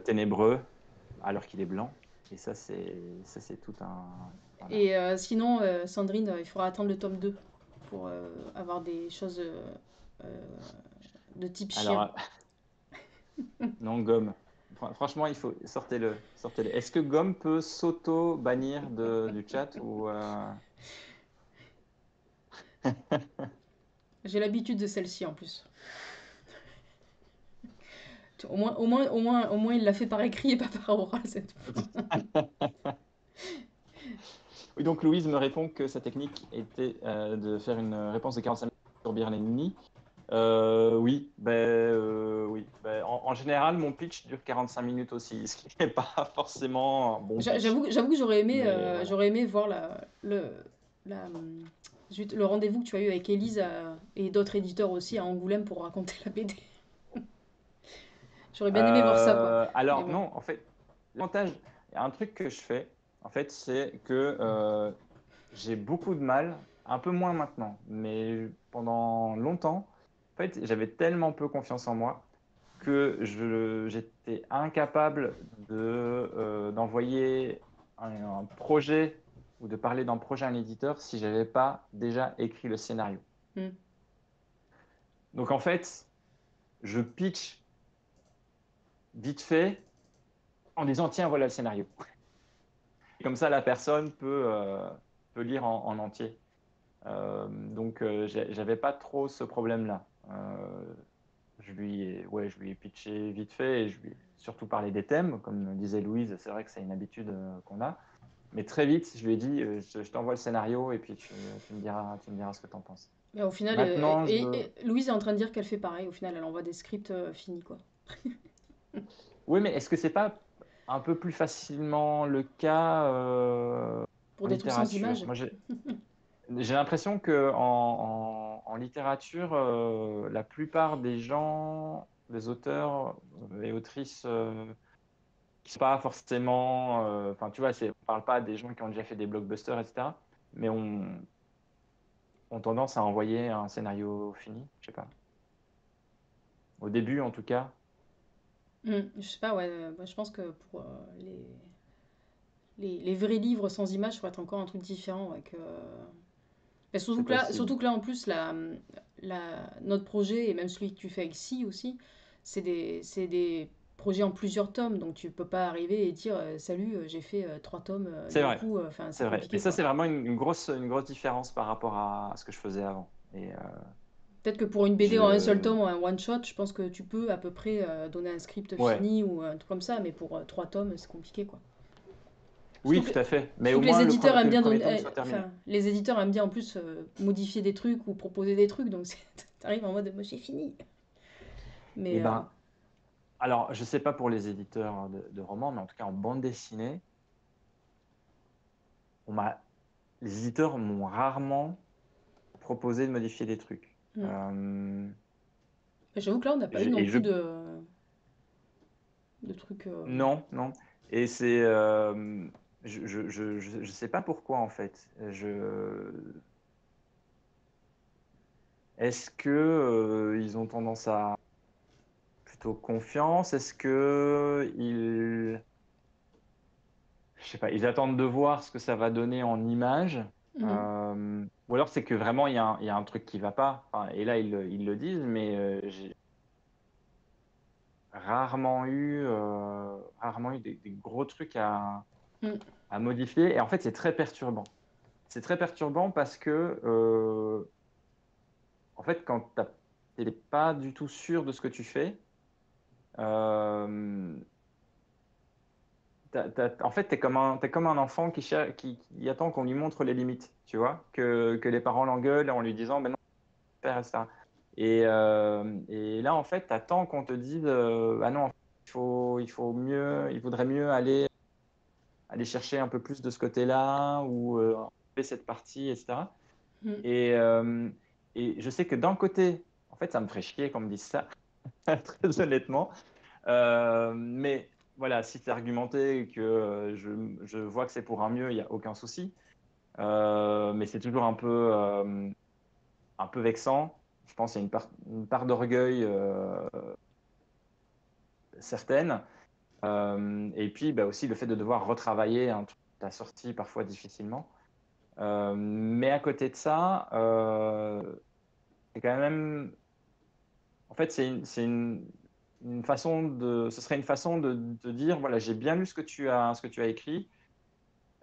ténébreux, alors qu'il est blanc. Et ça, c'est tout un. Voilà. Et sinon, Sandrine, il faudra attendre le tome 2 pour avoir des choses euh, de type chien. Alors, non, Gomme. Franchement, il faut. Sortez-le. Sortez-le. Est-ce que Gomme peut s'auto-bannir du chat ou. J'ai l'habitude de celle-ci en plus. Au moins, il l'a fait par écrit et pas par oral cette fois. Oui, donc Louise me répond que sa technique était de faire une réponse de 45 minutes sur Birleni. Oui, oui. En général, mon pitch dure 45 minutes aussi, ce qui n'est pas forcément un bon pitch. J'avoue que Mais voilà. j'aurais aimé voir le rendez-vous que tu as eu avec Élise et d'autres éditeurs aussi à Angoulême pour raconter la BD. J'aurais bien aimé voir ça, quoi. Mais Alors, bon. non, en fait, l'avantage, il y a un truc que je fais, en fait, c'est que j'ai beaucoup de mal, un peu moins maintenant, mais pendant longtemps, en fait, j'avais tellement peu confiance en moi que j'étais incapable d'envoyer un projet ou de parler d'un projet à un éditeur si je n'avais pas déjà écrit le scénario. Hmm. Donc en fait, je pitch vite fait en disant tiens, voilà le scénario. Comme ça, la personne peut lire en entier. Donc, j'avais pas trop ce problème-là. Je lui ai pitché vite fait et je lui ai surtout parlé des thèmes. Comme disait Louise, c'est vrai que c'est une habitude qu'on a. Mais très vite, je lui ai dit, je t'envoie le scénario et puis tu me diras ce que tu en penses. Mais au final, Maintenant, Louise est en train de dire qu'elle fait pareil. Au final, elle envoie des scripts finis, quoi. oui, mais est-ce que c'est pas un peu plus facilement le cas Pour en des trucs sans littérature? images. Moi, j'ai l'impression que en littérature, la plupart des gens, des auteurs et autrices qui ne sont pas forcément, enfin tu vois, on ne parle pas des gens qui ont déjà fait des blockbusters, etc. Mais ont tendance à envoyer un scénario fini, je sais pas. Au début, en tout cas. Je sais pas, ouais. Moi, je pense que pour les vrais livres sans images, ça va être encore un truc différent. Mais C'est possible. surtout que là, en plus, notre projet, et même celui que tu fais avec Si aussi, c'est des projets en plusieurs tomes. Donc tu peux pas arriver et dire salut, j'ai fait 3 tomes C'est d'un vrai, coup. Enfin, c'est c'est vrai. Mais compliqué, ça, quoi. c'est vraiment une grosse différence par rapport à ce que je faisais avant. Et Peut-être que pour une BD en un seul je... tome ou un one-shot, je pense que tu peux à peu près donner un script Ouais, fini ou un truc comme ça, mais pour 3 tomes, c'est compliqué, quoi. oui, Surtout que, tout à fait. Mais surtout au que les moins éditeurs que aiment le bien premier donner, tome soit terminé. enfin, les éditeurs aiment bien en plus modifier des trucs ou proposer des trucs, donc t'arrives en mode moi j'ai fini. Eh Mais ben, alors, je sais pas pour les éditeurs de romans, mais en tout cas en bande dessinée, on m'a, les éditeurs m'ont rarement proposé de modifier des trucs. hmm. J'avoue que là on n'a pas eu non Et plus de trucs. non, non. Et je sais pas pourquoi en fait. Est-ce que ils ont tendance à plutôt confiance? Est-ce que je sais pas, ils attendent de voir ce que ça va donner en image? Mhm. Ou alors c'est que vraiment il y a un truc qui va pas. Enfin, et là ils le disent, mais j'ai rarement eu des gros trucs à Mm. modifier. Et en fait, c'est très perturbant. c'est très perturbant parce que, en fait, quand tu n'es pas du tout sûr de ce que tu fais, euh, en fait, t'es comme un enfant qui attend qu'on lui montre les limites, tu vois, que les parents l'engueulent en lui disant, ben non, faire ça. Et là, en fait, tu attends qu'on te dise, ah non, il faudrait mieux aller chercher un peu plus de ce côté-là ou enlever cette partie, etc. Mm. Et, euh, et je sais que d'un côté, en fait, ça me ferait chier qu'on me dise ça, très honnêtement. Mais voilà, si c'est argumenté et que je vois que c'est pour un mieux, il n'y a aucun souci. Mais c'est toujours un peu vexant. Je pense qu'il y a une part d'orgueil certaine. Et puis bah, aussi le fait de devoir retravailler un truc que tu as sorti parfois difficilement. Mais à côté de ça, c'est quand même. En fait, une façon ce serait une façon de dire voilà, j'ai bien lu ce que tu as écrit.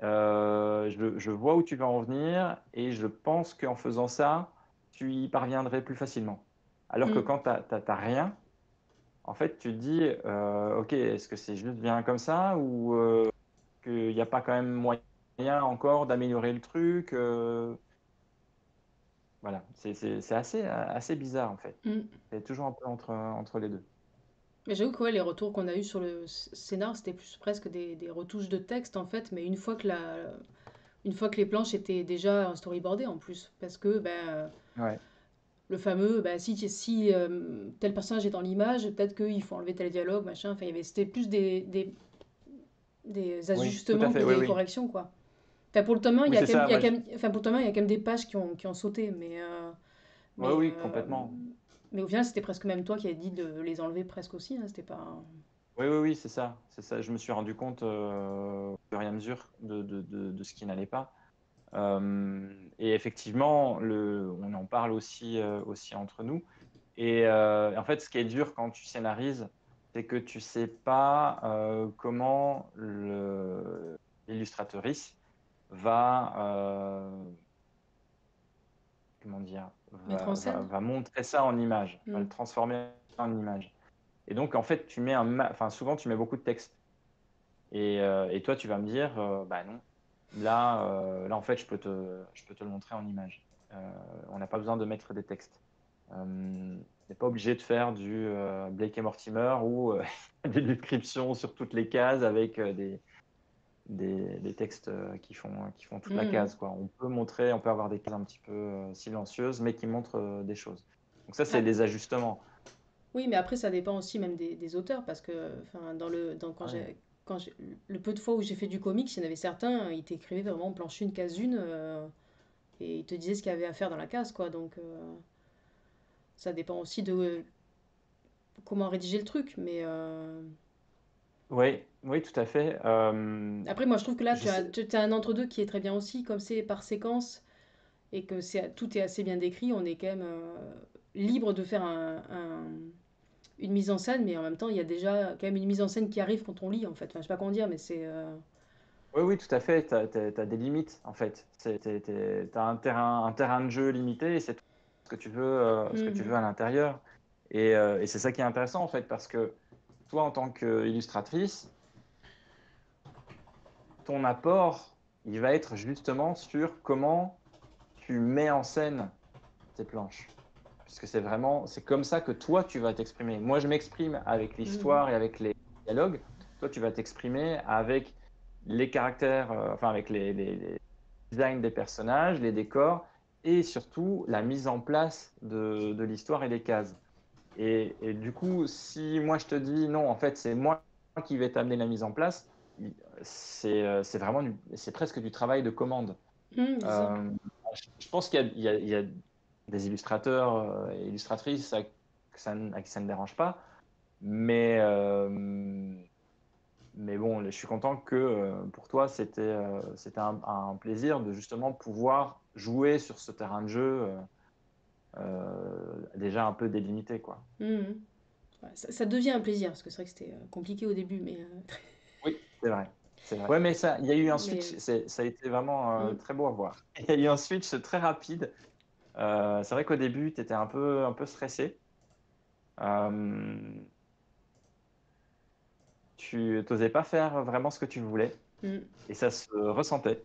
Je vois où tu vas en venir et je pense qu'en faisant ça, tu y parviendrais plus facilement. Alors que Mm. quand tu n'as rien, en fait, tu te dis, ok, est-ce que c'est juste bien comme ça ou qu'il n'y a pas quand même moyen encore d'améliorer le truc voilà, c'est assez bizarre en fait. Mm. C'est toujours un peu entre les deux. Mais j'avoue que ouais, les retours qu'on a eus sur le scénar, c'était plus presque des retouches de texte en fait, mais une fois que les planches étaient déjà storyboardées en plus. Parce que Ouais, le fameux, si tel personnage est dans l'image, peut-être qu'il faut enlever tel dialogue, machin. Enfin, c'était plus des oui, tout à ajustements que fait, oui, des oui. corrections, quoi. Enfin, pour le tome 1, Oui, c'est ça. Moi, enfin, pour le tome 1, il y a quand même des pages qui ont sauté, oui, mais, oui, euh, complètement. mais au final, c'était presque même toi qui as dit de les enlever presque aussi, hein, c'était pas... Oui, oui, oui, c'est ça. C'est ça. Je me suis rendu compte au fur et à mesure de ce qui n'allait pas. Et effectivement, on en parle aussi entre nous. Et en fait, ce qui est dur quand tu scénarises, c'est que tu sais pas comment l'illustratrice va, comment dire, Mettre en scène. va montrer ça en image, va Hmm. le transformer en image. Et donc, en fait, enfin, souvent, tu mets beaucoup de texte. Et toi, tu vas me dire, bah non, là, en fait, je peux te le montrer en image. On n'a pas besoin de mettre des textes. On n'est pas obligé de faire du Blake et Mortimer ou des descriptions sur toutes les cases avec des textes qui font toute la Mhm. case, quoi. On peut avoir des cases un petit peu silencieuses, mais qui montrent des choses. Donc ça, c'est Ah, des ajustements. oui, mais après, ça dépend aussi même des auteurs, parce que enfin, Ouais. le peu de fois où j'ai fait du comics, il y en avait certains, ils t'écrivaient vraiment planche une, case une, et ils te disaient ce qu'il y avait à faire dans la case, quoi. Donc, ça dépend aussi de comment rédiger le truc, Oui, oui, tout à fait. Après, moi, je trouve que là, Je sais. tu as un entre-deux qui est très bien aussi, comme c'est par séquence, et que tout est assez bien décrit, on est quand même libre de faire une mise en scène, mais en même temps, il y a déjà quand même une mise en scène qui arrive quand on lit, en fait. Enfin, je sais pas comment dire, mais c'est... Oui, oui, tout à fait. Tu as, des limites, en fait. Tu as un terrain de jeu limité et c'est tout ce que tu Mhm. veux à l'intérieur. Et c'est ça qui est intéressant, en fait, parce que toi, en tant qu'illustratrice, ton apport, il va être justement sur comment tu mets en scène tes planches. Puisque c'est comme ça que toi, tu vas t'exprimer. Moi, je m'exprime avec Mhm. l'histoire et avec les dialogues. Toi, tu vas t'exprimer avec les caractères, enfin, avec les design des personnages, les décors et surtout la mise en place de l'histoire et des cases. Et du coup, si moi je te dis non, en fait, c'est moi qui vais t'amener la mise en place, c'est vraiment c'est presque du travail de commande. Mhm, c'est ça. Euh, je pense il y a des illustrateurs et illustratrices à qui ça ne dérange pas, mais, mais bon, je suis content que pour toi, c'était un plaisir de justement pouvoir jouer sur ce terrain de jeu déjà un peu délimité, quoi. Mhm. Ouais, ça devient un plaisir, parce que c'est vrai que c'était compliqué au début, Oui, c'est vrai. C'est vrai. Ouais, mais ça, il y a eu un switch, Mais ça a été vraiment mm, très beau à voir. Il y a eu un switch très rapide. C'est vrai qu'au début, tu étais un peu stressé. Euh, Tu n'osais pas faire vraiment ce que tu voulais mm, et ça se ressentait.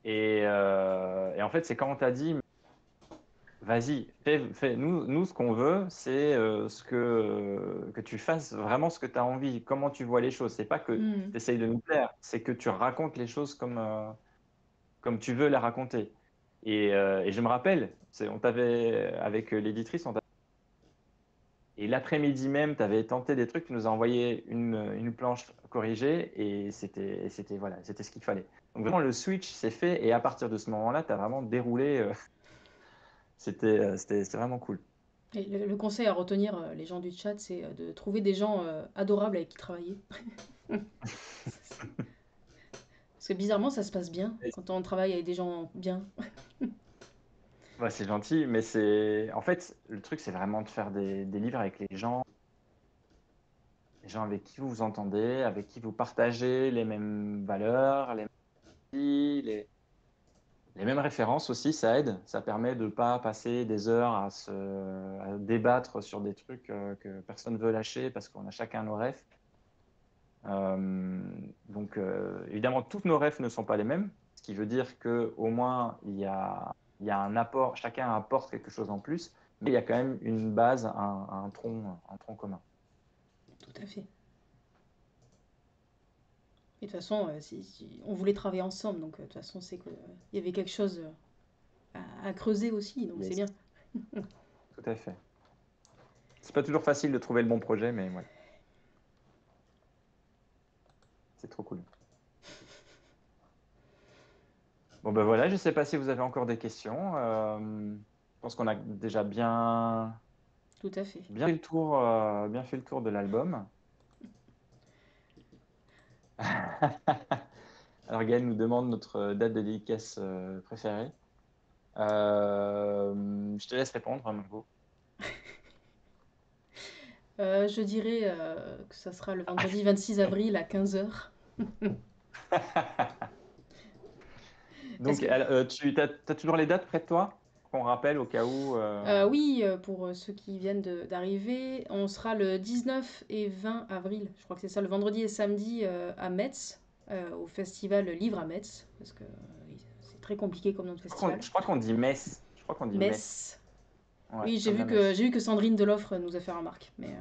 Et en fait, c'est quand on t'a dit, vas-y, nous, ce qu'on veut, c'est que tu fasses vraiment ce que tu as envie, comment tu vois les choses. C'est pas que tu mm. essayes de nous plaire, c'est que tu racontes les choses comme tu veux les raconter. Et je me rappelle, on t'avait, avec l'éditrice, et l'après-midi même, tu avais tenté des trucs, tu nous as envoyé une planche corrigée et voilà, c'était ce qu'il fallait. Donc vraiment, le switch s'est fait et à partir de ce moment-là, tu as vraiment déroulé. C'était vraiment cool. Et le conseil à retenir, les gens du chat, c'est de trouver des gens adorables avec qui travailler. Parce que bizarrement, ça se passe bien Et- quand on travaille avec des gens bien. Ouais, c'est gentil, mais en fait, le truc, c'est vraiment de faire des livres avec les gens avec qui vous vous entendez, avec qui vous partagez les mêmes valeurs, les mêmes vies, les mêmes références aussi, ça aide. Ça permet de ne pas passer des heures à débattre sur des trucs que personne ne veut lâcher parce qu'on a chacun nos rêves. Donc, évidemment, tous nos rêves ne sont pas les mêmes, ce qui veut dire qu'au moins, il y a un apport, chacun apporte quelque chose en plus, mais il y a quand même une base, un tronc commun. Tout à fait. Et de toute façon, on voulait travailler ensemble, donc de toute façon, c'est qu'il y avait quelque chose à creuser aussi, donc c'est Yes, bien. tout à fait. C'est pas toujours facile de trouver le bon projet, mais ouais, c'est trop cool. Bon, ben voilà, je ne sais pas si vous avez encore des questions. Je pense qu'on a déjà Tout à fait. bien fait le tour de l'album. Alors, Gaël nous demande notre date de dédicace préférée. Je te laisse répondre, Margot. Je dirais que ça sera le vendredi 26 avril à 15 heures. Est-ce Donc, que... tu as toujours les dates près de toi? Qu'on rappelle au cas où. Oui, pour ceux qui viennent d'arriver, on sera le 19 et 20 avril, je crois que c'est ça, le vendredi et samedi à Metz, au festival Livre à Metz, parce que c'est très compliqué comme nom de festival. Je crois qu'on dit Metz. Je crois qu'on dit Metz. Metz. Ouais, Oui, comme la messe. j'ai vu que Sandrine Deloffre nous a fait remarque, mais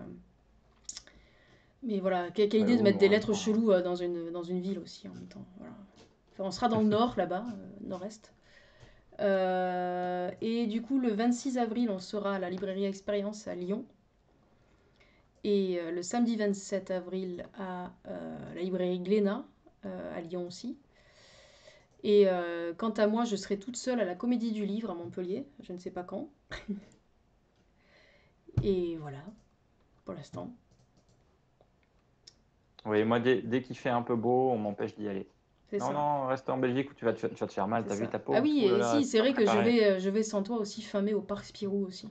voilà, quelle Ouais, idée de oh, mettre bon, des en même lettres temps, cheloues dans une ville aussi en même temps. Voilà. Enfin, on sera dans le nord là-bas, nord-est. Et du coup, le 26 avril, on sera à la librairie Expérience à Lyon. Et le samedi 27 avril à la librairie Glénat à Lyon aussi. Et quant à moi, je serai toute seule à la Comédie du Livre à Montpellier, je ne sais pas quand. Et voilà, pour l'instant. oui, moi, dès qu'il fait un peu beau, on m'empêche d'y aller. C'est Non, ça. non, reste en Belgique où tu vas te faire mal. C'est T'as vu ça. ta Ah peau? oui, Ouh là et là, si, c'est c'est pas vrai que préparé. je vais sans toi aussi famer au parc Spirou aussi.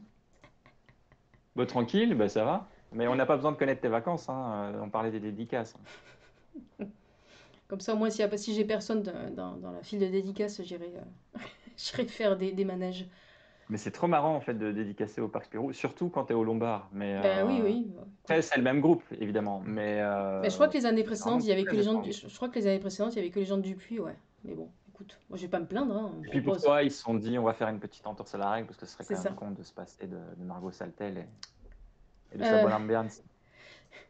Bah, tranquille, bah, ça va. Mais on n'a pas besoin de connaître tes vacances, hein. On parlait des dédicaces. Comme ça, moi, si j'ai personne dans la file de dédicace, j'irai faire des manèges. Mais c'est trop marrant en fait de dédicacer au Parc Spirou, surtout quand tu es au Lombard. Mais Ben oui, oui. après, c'est le même groupe, évidemment. Mais je crois que les années C'est précédentes, vraiment il y avait que très les gens étrange. je crois que les années précédentes, il y avait que les gens de Dupuis, ouais. Mais bon, écoute, moi je vais pas me plaindre, hein, on me Et puis pour propose. toi, ils se sont dit, on va faire une petite entorse à la règle parce que ce serait C'est quand même ça. con de se passer de Margot Saltel et de sa Euh, bonne ambiance.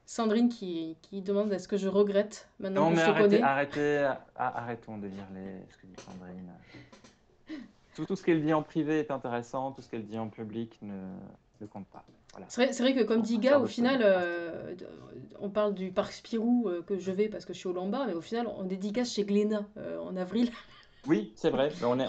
Sandrine qui demande est-ce que je regrette maintenant Non, que mais je te connais. arrêtons de lire ce que dit Sandrine. Tout ce qu'elle dit en privé est intéressant, tout ce qu'elle dit en public ne compte pas. Voilà. C'est vrai que comme En dit matière Ga, au final, de principe. on parle du parc Spirou que je vais parce que je suis au Lombard, mais au final, on dédicace chez Glénat en avril. Oui, c'est vrai, mais Je, on est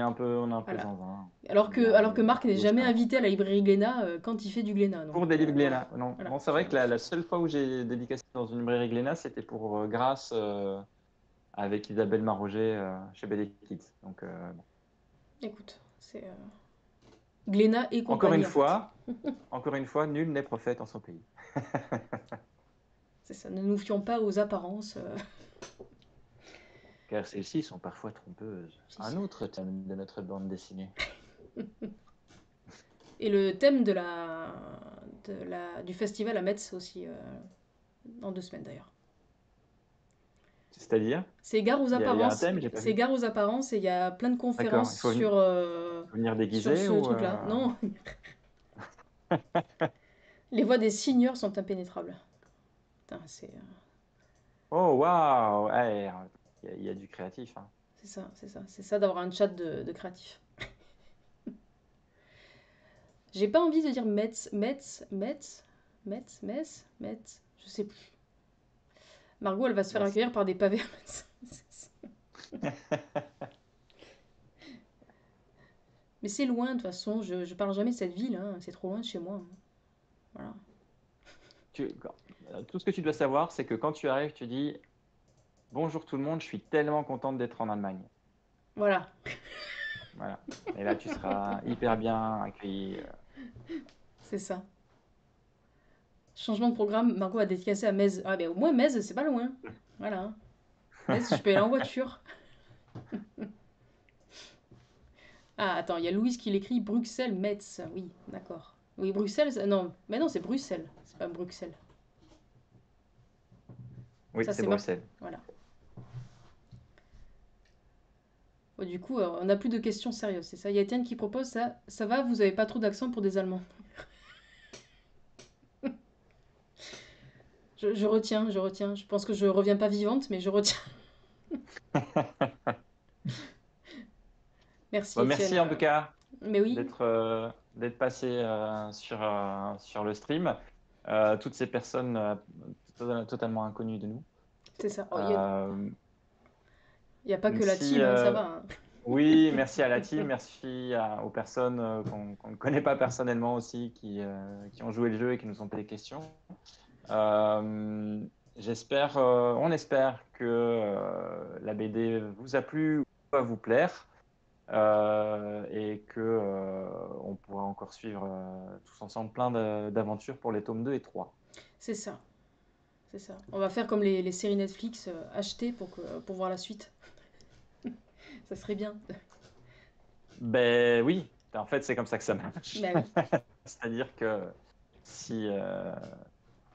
un peu voilà. zinzin. Alors que On est Marc à n'est gauche, jamais à droite. invité à la librairie Glénat quand il fait du Glénat. Donc, Pour des livres Glénat, non. voilà. Non, c'est vrai que la seule fois où j'ai dédicacé dans une librairie Glénat, c'était pour Grâce avec Isabelle Maroger chez BD Kids. Donc, bon. Écoute, c'est Glénat et Encore une compagnie en fait. fois, encore une fois, nul n'est prophète en son pays. C'est ça. Ne nous fions pas aux apparences. Car celles-ci sont parfois trompeuses. Si. Un autre thème de notre bande dessinée. Et le thème du festival à Metz aussi, dans 2 semaines d'ailleurs. C'est-à-dire, C'est Gare aux il y a un apparences. thème, j'ai pas C'est vu. Gare aux apparences et il y a plein de D'accord, conférences il faut sur venir sur déguisé ce ou truc-là. Non, les voies des seniors sont impénétrables. Putain, Oh, waouh! Ouais, il y a du créatif, hein. c'est ça d'avoir un chat de créatifs. J'ai pas envie de dire Metz, je sais plus. Margot, elle va se faire Yes. accueillir par des pavés à Metz. Mais c'est loin, de toute façon, je parle jamais de cette ville, hein. C'est trop loin de chez moi, hein. Voilà. Tout ce que tu dois savoir, c'est que quand tu arrives, tu dis bonjour tout le monde, je suis tellement contente d'être en Allemagne. Voilà. Voilà. Et là, tu seras hyper bien accueilli. C'est ça. Changement de programme, Margot a dédicacé à Metz. Ah ben au moins Metz, c'est pas loin. Voilà. Metz, je peux y aller en voiture. Ah attends, il y a Louise qui l'écrit Bruxelles, Metz. Oui, d'accord. Oui, Bruxelles, non. Mais non, c'est Bruxelles. C'est pas Bruxelles. Oui, Ça, c'est c'est Bruxelles. Voilà. Bon, du coup, on n'a plus de questions sérieuses, c'est ça. Il y a Étienne qui propose ça. Ça va, vous avez pas trop d'accent pour des Allemands. Je retiens, je retiens. Je pense que je reviens pas vivante, mais je retiens. Merci Bon, Étienne. merci en tout cas Mais oui, d'être passé sur le stream. Toutes ces personnes totalement inconnues de nous. c'est ça. Oh, Euh, y a pas que la merci, team, hein, ça va, hein. oui, merci à la team, merci aux personnes qu'on ne connaît pas personnellement aussi, qui ont joué le jeu et qui nous ont posé des questions. On espère que la BD vous a plu ou va vous plaire et que on pourra encore suivre tous ensemble plein d'aventures pour les tomes 2 et 3. C'est ça. C'est ça. On va faire comme les séries Netflix, acheter pour voir la suite. Ça serait bien. Ben oui, en fait, c'est comme ça que ça marche. Bah oui, C'est-à-dire que si,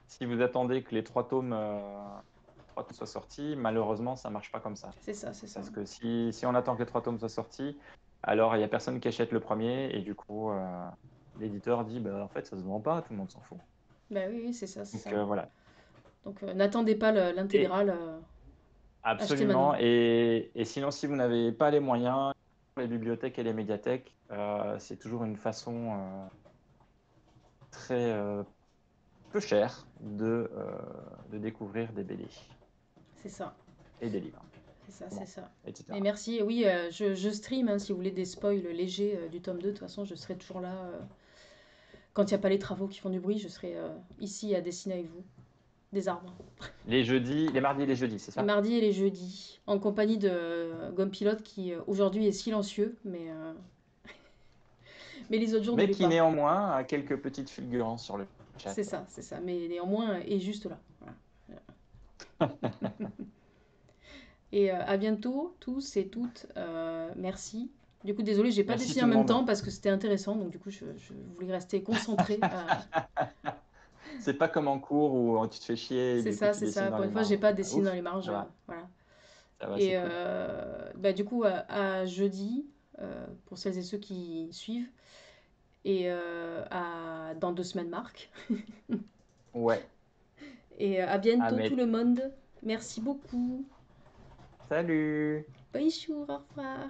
si vous attendez que les 3 tomes soient sortis, malheureusement, ça ne marche pas comme ça. c'est ça, c'est ça. Parce que si on attend que les 3 tomes soient sortis, alors il n'y a personne qui achète le premier et du coup, l'éditeur dit bah, en fait, ça se vend pas, tout le monde s'en fout. Bah oui, oui, c'est ça, c'est Donc ça. voilà. Donc n'attendez pas Et l'intégrale, achetez absolument. maintenant. Et sinon, si vous n'avez pas les moyens, les bibliothèques et les médiathèques, c'est toujours une façon très peu chère de découvrir des BD C'est ça, et des livres, c'est ça, Bon, c'est ça. etc. Et merci. Et oui, je stream, hein, si vous voulez des spoils légers du tome 2. De toute façon, je serai toujours là. Quand il n'y a pas les travaux qui font du bruit, je serai ici à dessiner avec vous. Des arbres. Les jeudis, les mardis et les jeudis, c'est Les ça? mardis et les jeudis. En compagnie de Gomme Pilote qui aujourd'hui est silencieux, mais les autres jours ne Mais l'est qui pas. néanmoins a quelques petites fulgurances sur le chat. C'est ça, c'est ça. Mais néanmoins, est juste là. Voilà. Et à bientôt, tous et toutes. Merci. Du coup, désolé, j'ai pas Merci dessiné tout en le même monde. temps parce que c'était intéressant. Donc, du coup, je voulais rester concentrée. C'est pas comme en cours où tu te fais chier et C'est du coup ça, tu c'est dessines ça. dans Pour les une fois, j'ai marges. pas dessiné dans Ouf, les marges. ça va, Voilà. c'est Et cool. bah, du coup, à jeudi, pour celles et ceux qui suivent. Et dans 2 semaines, Marc. Ouais, Et à ah bientôt, tout mais le monde. Merci beaucoup. salut! Bonjour, au revoir.